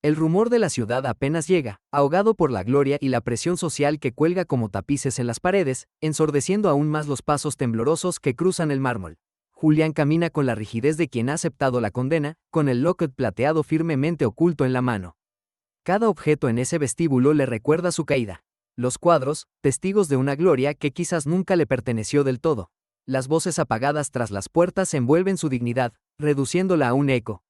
El rumor de la ciudad apenas llega, ahogado por la gloria y la presión social que cuelga como tapices en las paredes, ensordeciendo aún más los pasos temblorosos que cruzan el mármol. Julián camina con la rigidez de quien ha aceptado la condena, con el locket plateado firmemente oculto en la mano. Cada objeto en ese vestíbulo le recuerda su caída. Los cuadros, testigos de una gloria que quizás nunca le perteneció del todo. Las voces apagadas tras las puertas envuelven su dignidad, reduciéndola a un eco.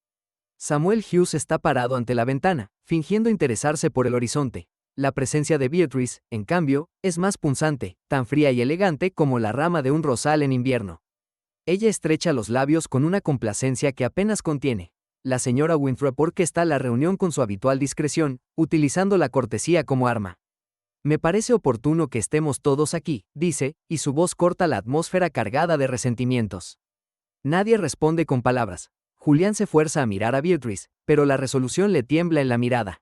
Samuel Hughes está parado ante la ventana, fingiendo interesarse por el horizonte. La presencia de Beatrice, en cambio, es más punzante, tan fría y elegante como la rama de un rosal en invierno. Ella estrecha los labios con una complacencia que apenas contiene. La señora Winthrop orquesta la reunión con su habitual discreción, utilizando la cortesía como arma. Me parece oportuno que estemos todos aquí, dice, y su voz corta la atmósfera cargada de resentimientos. Nadie responde con palabras. Julián se fuerza a mirar a Beatrice, pero la resolución le tiembla en la mirada.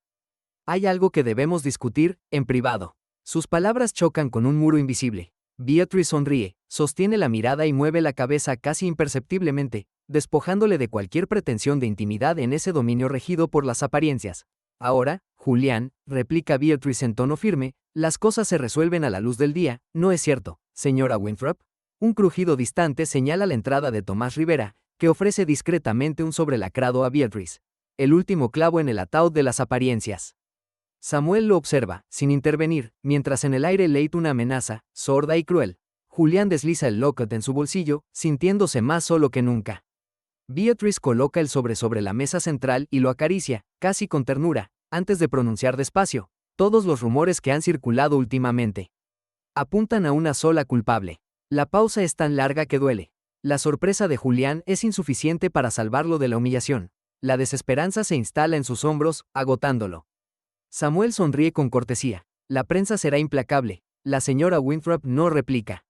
Hay algo que debemos discutir, en privado. Sus palabras chocan con un muro invisible. Beatrice sonríe, sostiene la mirada y mueve la cabeza casi imperceptiblemente, despojándole de cualquier pretensión de intimidad en ese dominio regido por las apariencias. Ahora, Julián, replica Beatrice en tono firme, las cosas se resuelven a la luz del día, ¿no es cierto, señora Winthrop? Un crujido distante señala la entrada de Tomás Rivera, que ofrece discretamente un sobrelacrado a Beatrice. El último clavo en el ataúd de las apariencias. Samuel lo observa, sin intervenir, mientras en el aire leita una amenaza, sorda y cruel. Julián desliza el locket en su bolsillo, sintiéndose más solo que nunca. Beatrice coloca el sobre la mesa central y lo acaricia, casi con ternura, antes de pronunciar despacio. Todos los rumores que han circulado últimamente apuntan a una sola culpable. La pausa es tan larga que duele. La sorpresa de Julián es insuficiente para salvarlo de la humillación. La desesperanza se instala en sus hombros, agotándolo. Samuel sonríe con cortesía. La prensa será implacable. La señora Winthrop no replica.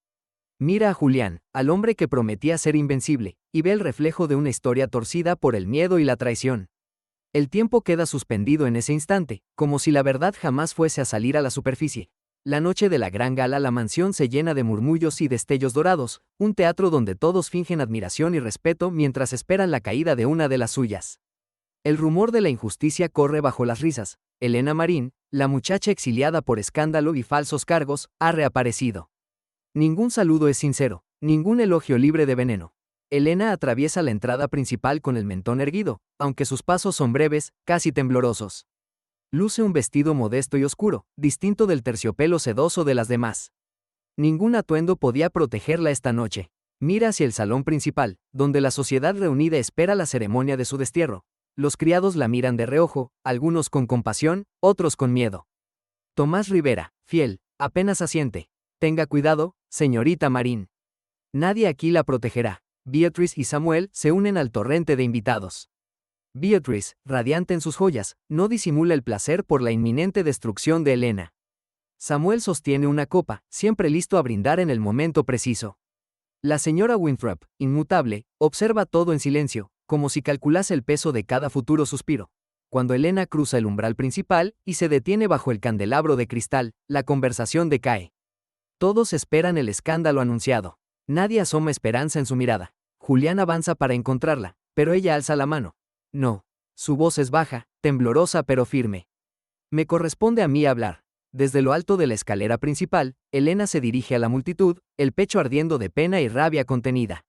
Mira a Julián, al hombre que prometía ser invencible, y ve el reflejo de una historia torcida por el miedo y la traición. El tiempo queda suspendido en ese instante, como si la verdad jamás fuese a salir a la superficie. La noche de la gran gala la mansión se llena de murmullos y destellos dorados, un teatro donde todos fingen admiración y respeto mientras esperan la caída de una de las suyas. El rumor de la injusticia corre bajo las risas. Elena Marín, la muchacha exiliada por escándalo y falsos cargos, ha reaparecido. Ningún saludo es sincero, ningún elogio libre de veneno. Elena atraviesa la entrada principal con el mentón erguido, aunque sus pasos son breves, casi temblorosos. Luce un vestido modesto y oscuro, distinto del terciopelo sedoso de las demás. Ningún atuendo podía protegerla esta noche. Mira hacia el salón principal, donde la sociedad reunida espera la ceremonia de su destierro. Los criados la miran de reojo, algunos con compasión, otros con miedo. Tomás Rivera, fiel, apenas asiente. Tenga cuidado, señorita Marín. Nadie aquí la protegerá. Beatrice y Samuel se unen al torrente de invitados. Beatrice, radiante en sus joyas, no disimula el placer por la inminente destrucción de Elena. Samuel sostiene una copa, siempre listo a brindar en el momento preciso. La señora Winthrop, inmutable, observa todo en silencio, como si calculase el peso de cada futuro suspiro. Cuando Elena cruza el umbral principal y se detiene bajo el candelabro de cristal, la conversación decae. Todos esperan el escándalo anunciado. Nadie asoma esperanza en su mirada. Julián avanza para encontrarla, pero ella alza la mano. No. Su voz es baja, temblorosa pero firme. Me corresponde a mí hablar. Desde lo alto de la escalera principal, Elena se dirige a la multitud, el pecho ardiendo de pena y rabia contenida.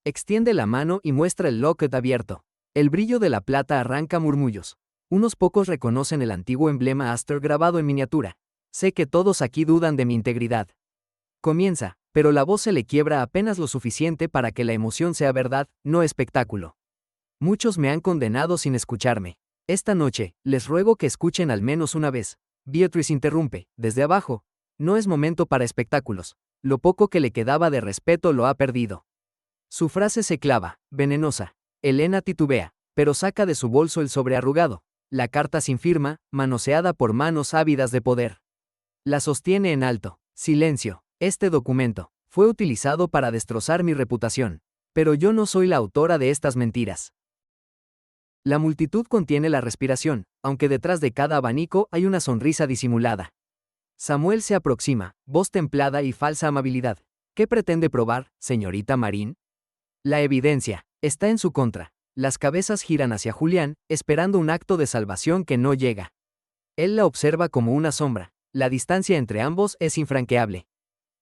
Extiende la mano y muestra el locket abierto. El brillo de la plata arranca murmullos. Unos pocos reconocen el antiguo emblema Astor grabado en miniatura. Sé que todos aquí dudan de mi integridad. Comienza, pero la voz se le quiebra apenas lo suficiente para que la emoción sea verdad, no espectáculo. Muchos me han condenado sin escucharme. Esta noche, les ruego que escuchen al menos una vez. Beatrice interrumpe, desde abajo. No es momento para espectáculos. Lo poco que le quedaba de respeto lo ha perdido. Su frase se clava, venenosa. Elena titubea, pero saca de su bolso el sobre arrugado. La carta sin firma, manoseada por manos ávidas de poder. La sostiene en alto. Silencio. Este documento fue utilizado para destrozar mi reputación. Pero yo no soy la autora de estas mentiras. La multitud contiene la respiración, aunque detrás de cada abanico hay una sonrisa disimulada. Samuel se aproxima, voz templada y falsa amabilidad. ¿Qué pretende probar, señorita Marín? La evidencia está en su contra. Las cabezas giran hacia Julián, esperando un acto de salvación que no llega. Él la observa como una sombra. La distancia entre ambos es infranqueable.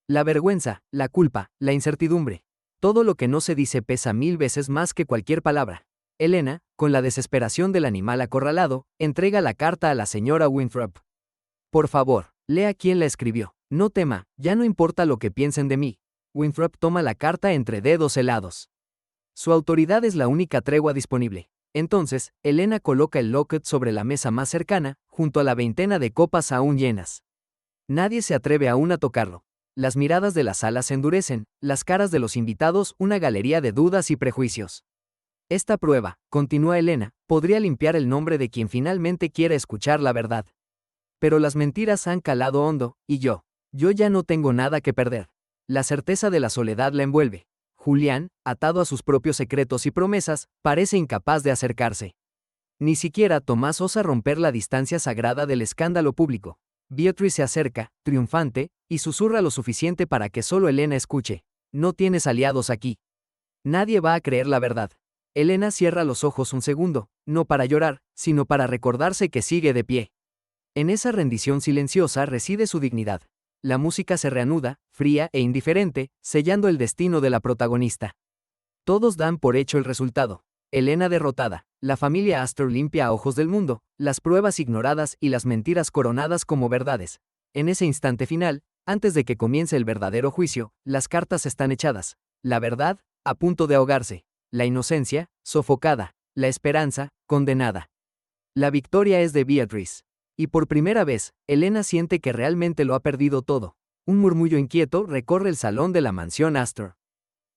La vergüenza, la culpa, la incertidumbre. Todo lo que no se dice pesa 1000 veces más que cualquier palabra. Elena, con la desesperación del animal acorralado, entrega la carta a la señora Winthrop. Por favor, lea quién la escribió. No tema, ya no importa lo que piensen de mí. Winthrop toma la carta entre dedos helados. Su autoridad es la única tregua disponible. Entonces, Elena coloca el locket sobre la mesa más cercana, junto a la veintena de copas aún llenas. Nadie se atreve aún a tocarlo. Las miradas de la sala se endurecen, las caras de los invitados una galería de dudas y prejuicios. Esta prueba, continúa Elena, podría limpiar el nombre de quien finalmente quiera escuchar la verdad. Pero las mentiras han calado hondo, y yo ya no tengo nada que perder. La certeza de la soledad la envuelve. Julián, atado a sus propios secretos y promesas, parece incapaz de acercarse. Ni siquiera Tomás osa romper la distancia sagrada del escándalo público. Beatrice se acerca, triunfante, y susurra lo suficiente para que solo Elena escuche. No tienes aliados aquí. Nadie va a creer la verdad. Elena cierra los ojos un segundo, no para llorar, sino para recordarse que sigue de pie. En esa rendición silenciosa reside su dignidad. La música se reanuda, fría e indiferente, sellando el destino de la protagonista. Todos dan por hecho el resultado. Elena derrotada, la familia Astor limpia a ojos del mundo, las pruebas ignoradas y las mentiras coronadas como verdades. En ese instante final, antes de que comience el verdadero juicio, las cartas están echadas. La verdad, a punto de ahogarse. La inocencia, sofocada. La esperanza, condenada. La victoria es de Beatrice. Y por primera vez, Elena siente que realmente lo ha perdido todo. Un murmullo inquieto recorre el salón de la mansión Astor.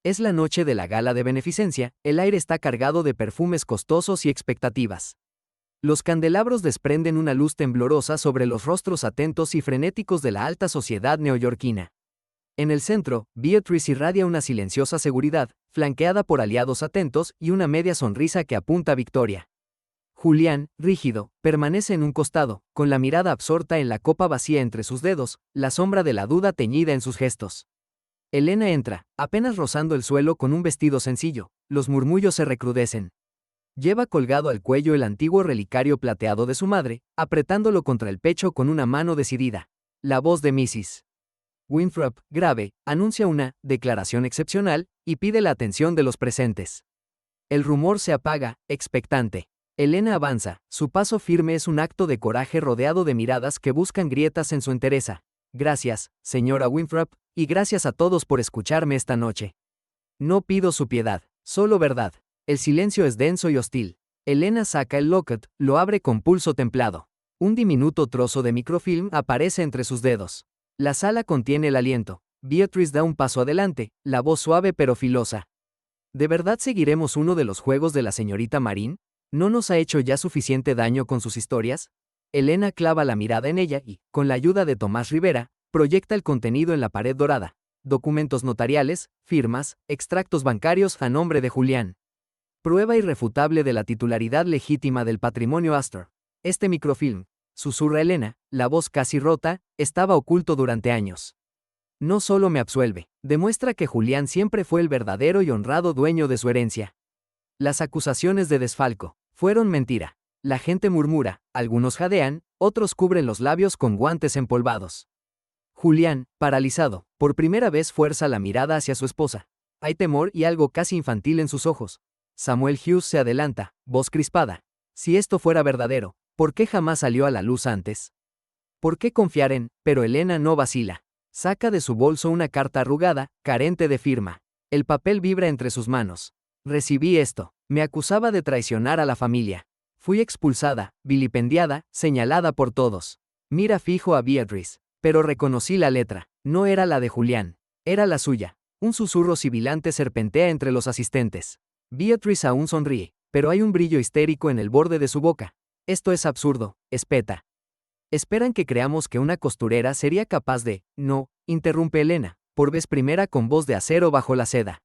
Es la noche de la gala de beneficencia, el aire está cargado de perfumes costosos y expectativas. Los candelabros desprenden una luz temblorosa sobre los rostros atentos y frenéticos de la alta sociedad neoyorquina. En el centro, Beatrice irradia una silenciosa seguridad, flanqueada por aliados atentos y una media sonrisa que apunta a victoria. Julián, rígido, permanece en un costado, con la mirada absorta en la copa vacía entre sus dedos, la sombra de la duda teñida en sus gestos. Elena entra, apenas rozando el suelo con un vestido sencillo, los murmullos se recrudecen. Lleva colgado al cuello el antiguo relicario plateado de su madre, apretándolo contra el pecho con una mano decidida. La voz de Mrs. Winthrop, grave, anuncia una declaración excepcional y pide la atención de los presentes. El rumor se apaga, expectante. Elena avanza, su paso firme es un acto de coraje rodeado de miradas que buscan grietas en su entereza. Gracias, señora Winthrop, y gracias a todos por escucharme esta noche. No pido su piedad, solo verdad. El silencio es denso y hostil. Elena saca el locket, lo abre con pulso templado. Un diminuto trozo de microfilm aparece entre sus dedos. La sala contiene el aliento. Beatrice da un paso adelante, la voz suave pero filosa. ¿De verdad seguiremos uno de los juegos de la señorita Marín? ¿No nos ha hecho ya suficiente daño con sus historias? Elena clava la mirada en ella y, con la ayuda de Tomás Rivera, proyecta el contenido en la pared dorada. Documentos notariales, firmas, extractos bancarios a nombre de Julián. Prueba irrefutable de la titularidad legítima del patrimonio Astor. Este microfilm, susurra Elena, la voz casi rota, estaba oculto durante años. No solo me absuelve, demuestra que Julián siempre fue el verdadero y honrado dueño de su herencia. Las acusaciones de desfalco fueron mentira. La gente murmura, algunos jadean, otros cubren los labios con guantes empolvados. Julián, paralizado, por primera vez fuerza la mirada hacia su esposa. Hay temor y algo casi infantil en sus ojos. Samuel Hughes se adelanta, voz crispada. Si esto fuera verdadero, ¿por qué jamás salió a la luz antes? ¿Por qué confiar en? Pero Elena no vacila. Saca de su bolso una carta arrugada, carente de firma. El papel vibra entre sus manos. Recibí esto. Me acusaba de traicionar a la familia. Fui expulsada, vilipendiada, señalada por todos. Mira fijo a Beatrice. Pero reconocí la letra. No era la de Julián. Era la suya. Un susurro sibilante serpentea entre los asistentes. Beatrice aún sonríe, pero hay un brillo histérico en el borde de su boca. Esto es absurdo, espeta. Esperan que creamos que una costurera sería capaz de... No, interrumpe Elena, por vez primera con voz de acero bajo la seda.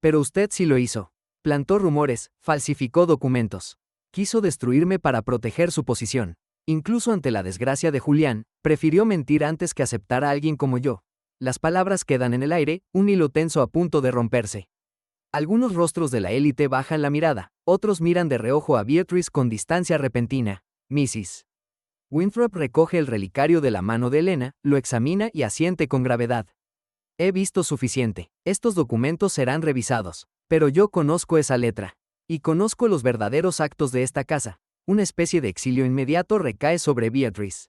Pero usted sí lo hizo. Plantó rumores, falsificó documentos. Quiso destruirme para proteger su posición. Incluso ante la desgracia de Julián, prefirió mentir antes que aceptar a alguien como yo. Las palabras quedan en el aire, un hilo tenso a punto de romperse. Algunos rostros de la élite bajan la mirada, otros miran de reojo a Beatrice con distancia repentina. Mrs. Winthrop recoge el relicario de la mano de Elena, lo examina y asiente con gravedad. He visto suficiente. Estos documentos serán revisados. Pero yo conozco esa letra. Y conozco los verdaderos actos de esta casa. Una especie de exilio inmediato recae sobre Beatrice.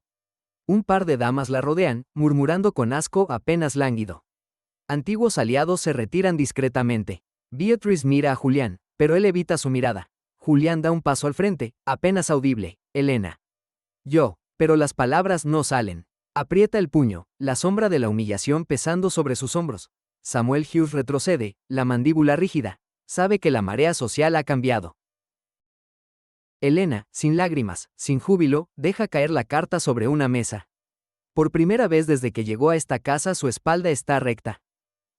Un par de damas la rodean, murmurando con asco apenas lánguido. Antiguos aliados se retiran discretamente. Beatrice mira a Julián, pero él evita su mirada. Julián da un paso al frente, apenas audible. Elena. Pero las palabras no salen. Aprieta el puño, la sombra de la humillación pesando sobre sus hombros. Samuel Hughes retrocede, la mandíbula rígida. Sabe que la marea social ha cambiado. Elena, sin lágrimas, sin júbilo, deja caer la carta sobre una mesa. Por primera vez desde que llegó a esta casa su espalda está recta.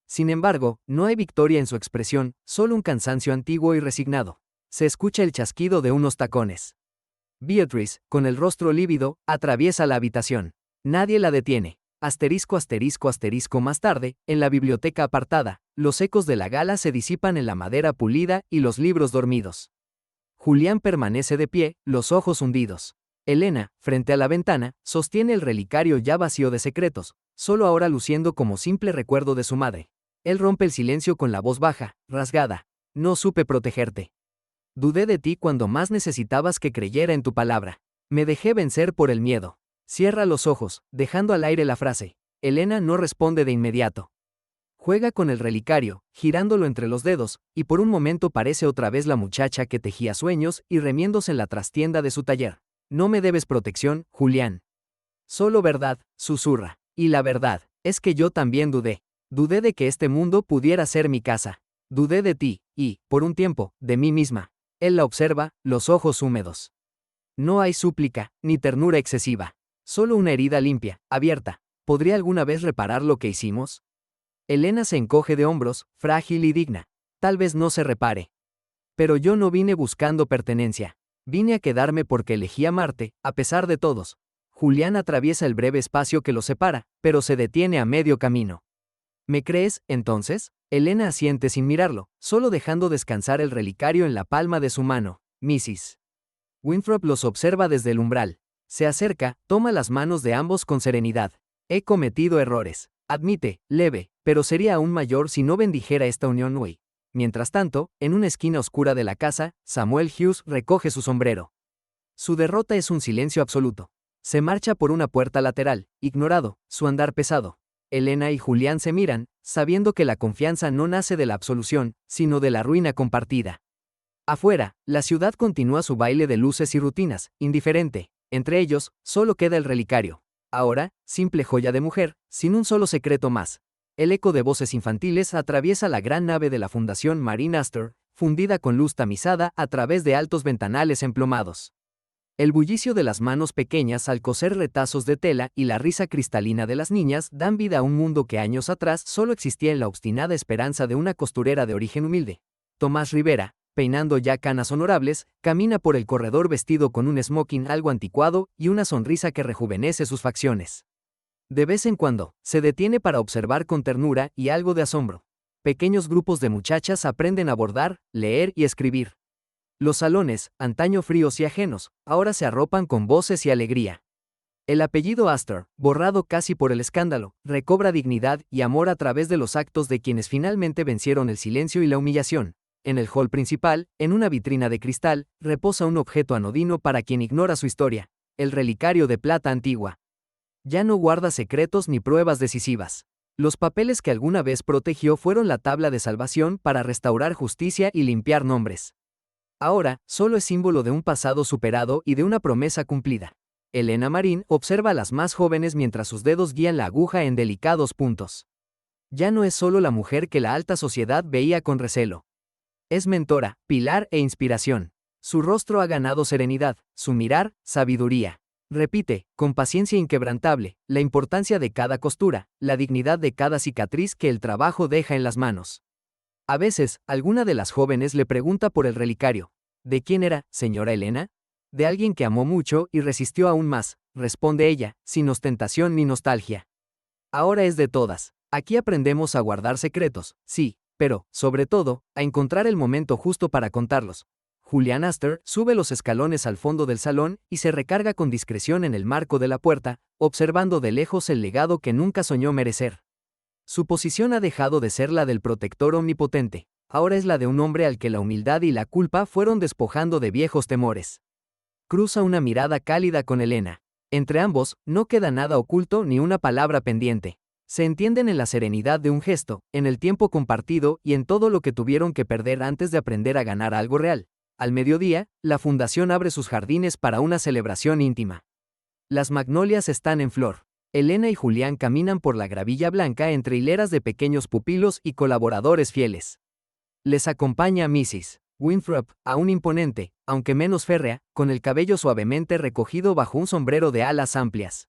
Sin embargo, no hay victoria en su expresión, solo un cansancio antiguo y resignado. Se escucha el chasquido de unos tacones. Beatrice, con el rostro lívido, atraviesa la habitación. Nadie la detiene. Asterisco asterisco asterisco más tarde, en la biblioteca apartada, los ecos de la gala se disipan en la madera pulida y los libros dormidos. Julián permanece de pie, los ojos hundidos. Elena, frente a la ventana, sostiene el relicario ya vacío de secretos, solo ahora luciendo como simple recuerdo de su madre. Él rompe el silencio con la voz baja, rasgada. No supe protegerte. Dudé de ti cuando más necesitabas que creyera en tu palabra. Me dejé vencer por el miedo. Cierra los ojos, dejando al aire la frase. Elena no responde de inmediato. Juega con el relicario, girándolo entre los dedos, y por un momento parece otra vez la muchacha que tejía sueños y remiéndose en la trastienda de su taller. No me debes protección, Julián. Solo verdad, susurra. Y la verdad, es que yo también dudé. Dudé de que este mundo pudiera ser mi casa. Dudé de ti, y, por un tiempo, de mí misma. Él la observa, los ojos húmedos. No hay súplica, ni ternura excesiva. Solo una herida limpia, abierta. ¿Podría alguna vez reparar lo que hicimos? Elena se encoge de hombros, frágil y digna. Tal vez no se repare. Pero yo no vine buscando pertenencia. Vine a quedarme porque elegí amarte, a pesar de todos. Julián atraviesa el breve espacio que los separa, pero se detiene a medio camino. ¿Me crees, entonces? Elena asiente sin mirarlo, solo dejando descansar el relicario en la palma de su mano. Mrs. Winthrop los observa desde el umbral. Se acerca, toma las manos de ambos con serenidad. He cometido errores. Admite, leve, pero sería aún mayor si no bendijera esta unión hoy. Mientras tanto, en una esquina oscura de la casa, Samuel Hughes recoge su sombrero. Su derrota es un silencio absoluto. Se marcha por una puerta lateral, ignorado, su andar pesado. Elena y Julián se miran, sabiendo que la confianza no nace de la absolución, sino de la ruina compartida. Afuera, la ciudad continúa su baile de luces y rutinas, indiferente. Entre ellos, solo queda el relicario. Ahora, simple joya de mujer, sin un solo secreto más. El eco de voces infantiles atraviesa la gran nave de la Fundación Marine Astor, fundida con luz tamizada a través de altos ventanales emplomados. El bullicio de las manos pequeñas al coser retazos de tela y la risa cristalina de las niñas dan vida a un mundo que años atrás solo existía en la obstinada esperanza de una costurera de origen humilde. Tomás Rivera, peinando ya canas honorables, camina por el corredor vestido con un smoking algo anticuado y una sonrisa que rejuvenece sus facciones. De vez en cuando, se detiene para observar con ternura y algo de asombro. Pequeños grupos de muchachas aprenden a bordar, leer y escribir. Los salones, antaño fríos y ajenos, ahora se arropan con voces y alegría. El apellido Astor, borrado casi por el escándalo, recobra dignidad y amor a través de los actos de quienes finalmente vencieron el silencio y la humillación. En el hall principal, en una vitrina de cristal, reposa un objeto anodino para quien ignora su historia, el relicario de plata antigua. Ya no guarda secretos ni pruebas decisivas. Los papeles que alguna vez protegió fueron la tabla de salvación para restaurar justicia y limpiar nombres. Ahora, solo es símbolo de un pasado superado y de una promesa cumplida. Elena Marín observa a las más jóvenes mientras sus dedos guían la aguja en delicados puntos. Ya no es solo la mujer que la alta sociedad veía con recelo. Es mentora, pilar e inspiración. Su rostro ha ganado serenidad, su mirar, sabiduría. Repite, con paciencia inquebrantable, la importancia de cada costura, la dignidad de cada cicatriz que el trabajo deja en las manos. A veces, alguna de las jóvenes le pregunta por el relicario. ¿De quién era, señora Elena? De alguien que amó mucho y resistió aún más, responde ella, sin ostentación ni nostalgia. Ahora es de todas. Aquí aprendemos a guardar secretos, sí, pero, sobre todo, a encontrar el momento justo para contarlos. Julian Astor sube los escalones al fondo del salón y se recarga con discreción en el marco de la puerta, observando de lejos el legado que nunca soñó merecer. Su posición ha dejado de ser la del protector omnipotente, ahora es la de un hombre al que la humildad y la culpa fueron despojando de viejos temores. Cruza una mirada cálida con Elena. Entre ambos, no queda nada oculto ni una palabra pendiente. Se entienden en la serenidad de un gesto, en el tiempo compartido y en todo lo que tuvieron que perder antes de aprender a ganar algo real. Al mediodía, la fundación abre sus jardines para una celebración íntima. Las magnolias están en flor. Elena y Julián caminan por la gravilla blanca entre hileras de pequeños pupilos y colaboradores fieles. Les acompaña Mrs. Winthrop, aún imponente, aunque menos férrea, con el cabello suavemente recogido bajo un sombrero de alas amplias.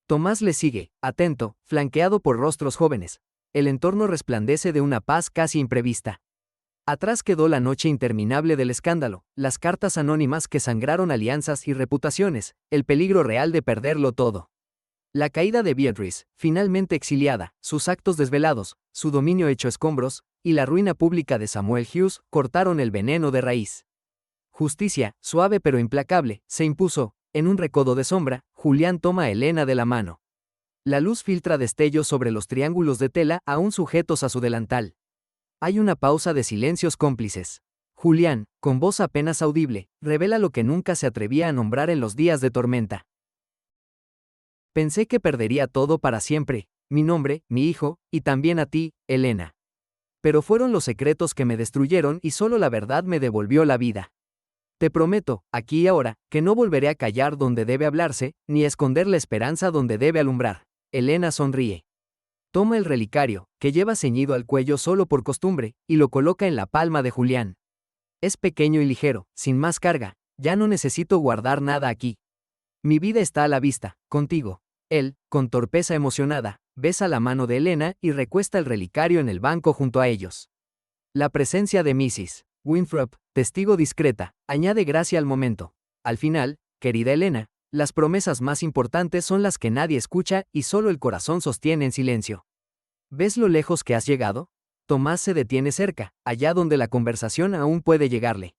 Tomás le sigue, atento, flanqueado por rostros jóvenes. El entorno resplandece de una paz casi imprevista. Atrás quedó la noche interminable del escándalo, las cartas anónimas que sangraron alianzas y reputaciones, el peligro real de perderlo todo. La caída de Beatrice, finalmente exiliada, sus actos desvelados, su dominio hecho escombros, y la ruina pública de Samuel Hughes cortaron el veneno de raíz. Justicia, suave pero implacable, se impuso. En un recodo de sombra, Julián toma a Elena de la mano. La luz filtra destellos sobre los triángulos de tela aún sujetos a su delantal. Hay una pausa de silencios cómplices. Julián, con voz apenas audible, revela lo que nunca se atrevía a nombrar en los días de tormenta. Pensé que perdería todo para siempre, mi nombre, mi hijo, y también a ti, Elena. Pero fueron los secretos que me destruyeron y solo la verdad me devolvió la vida. Te prometo, aquí y ahora, que no volveré a callar donde debe hablarse, ni a esconder la esperanza donde debe alumbrar. Elena sonríe. Toma el relicario, que lleva ceñido al cuello solo por costumbre, y lo coloca en la palma de Julián. Es pequeño y ligero, sin más carga, ya no necesito guardar nada aquí. Mi vida está a la vista, contigo. Él, con torpeza emocionada, besa la mano de Elena y recuesta el relicario en el banco junto a ellos. La presencia de Mrs. Winthrop, testigo discreta, añade gracia al momento. Al final, querida Elena, las promesas más importantes son las que nadie escucha y solo el corazón sostiene en silencio. ¿Ves lo lejos que has llegado? Tomás se detiene cerca, allá donde la conversación aún puede llegarle.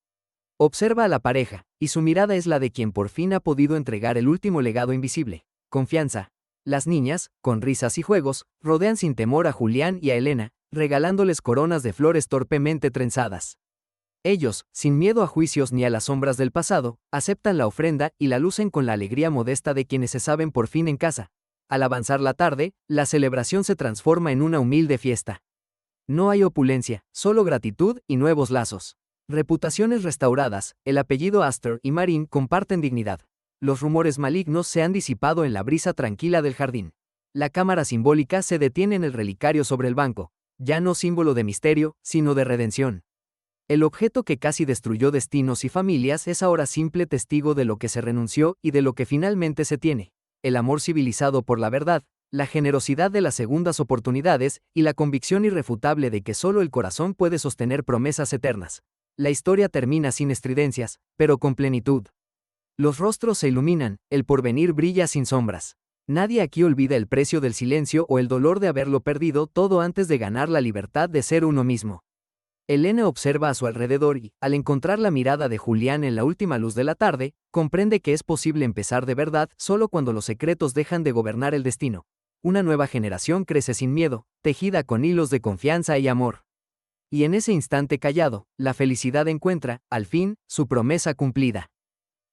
Observa a la pareja, y su mirada es la de quien por fin ha podido entregar el último legado invisible. Confianza. Las niñas, con risas y juegos, rodean sin temor a Julián y a Elena, regalándoles coronas de flores torpemente trenzadas. Ellos, sin miedo a juicios ni a las sombras del pasado, aceptan la ofrenda y la lucen con la alegría modesta de quienes se saben por fin en casa. Al avanzar la tarde, la celebración se transforma en una humilde fiesta. No hay opulencia, solo gratitud y nuevos lazos. Reputaciones restauradas, el apellido Astor y Marín comparten dignidad. Los rumores malignos se han disipado en la brisa tranquila del jardín. La cámara simbólica se detiene en el relicario sobre el banco, ya no símbolo de misterio, sino de redención. El objeto que casi destruyó destinos y familias es ahora simple testigo de lo que se renunció y de lo que finalmente se tiene. El amor civilizado por la verdad, la generosidad de las segundas oportunidades y la convicción irrefutable de que solo el corazón puede sostener promesas eternas. La historia termina sin estridencias, pero con plenitud. Los rostros se iluminan, el porvenir brilla sin sombras. Nadie aquí olvida el precio del silencio o el dolor de haberlo perdido todo antes de ganar la libertad de ser uno mismo. Elena observa a su alrededor y, al encontrar la mirada de Julián en la última luz de la tarde, comprende que es posible empezar de verdad solo cuando los secretos dejan de gobernar el destino. Una nueva generación crece sin miedo, tejida con hilos de confianza y amor. Y en ese instante callado, la felicidad encuentra, al fin, su promesa cumplida.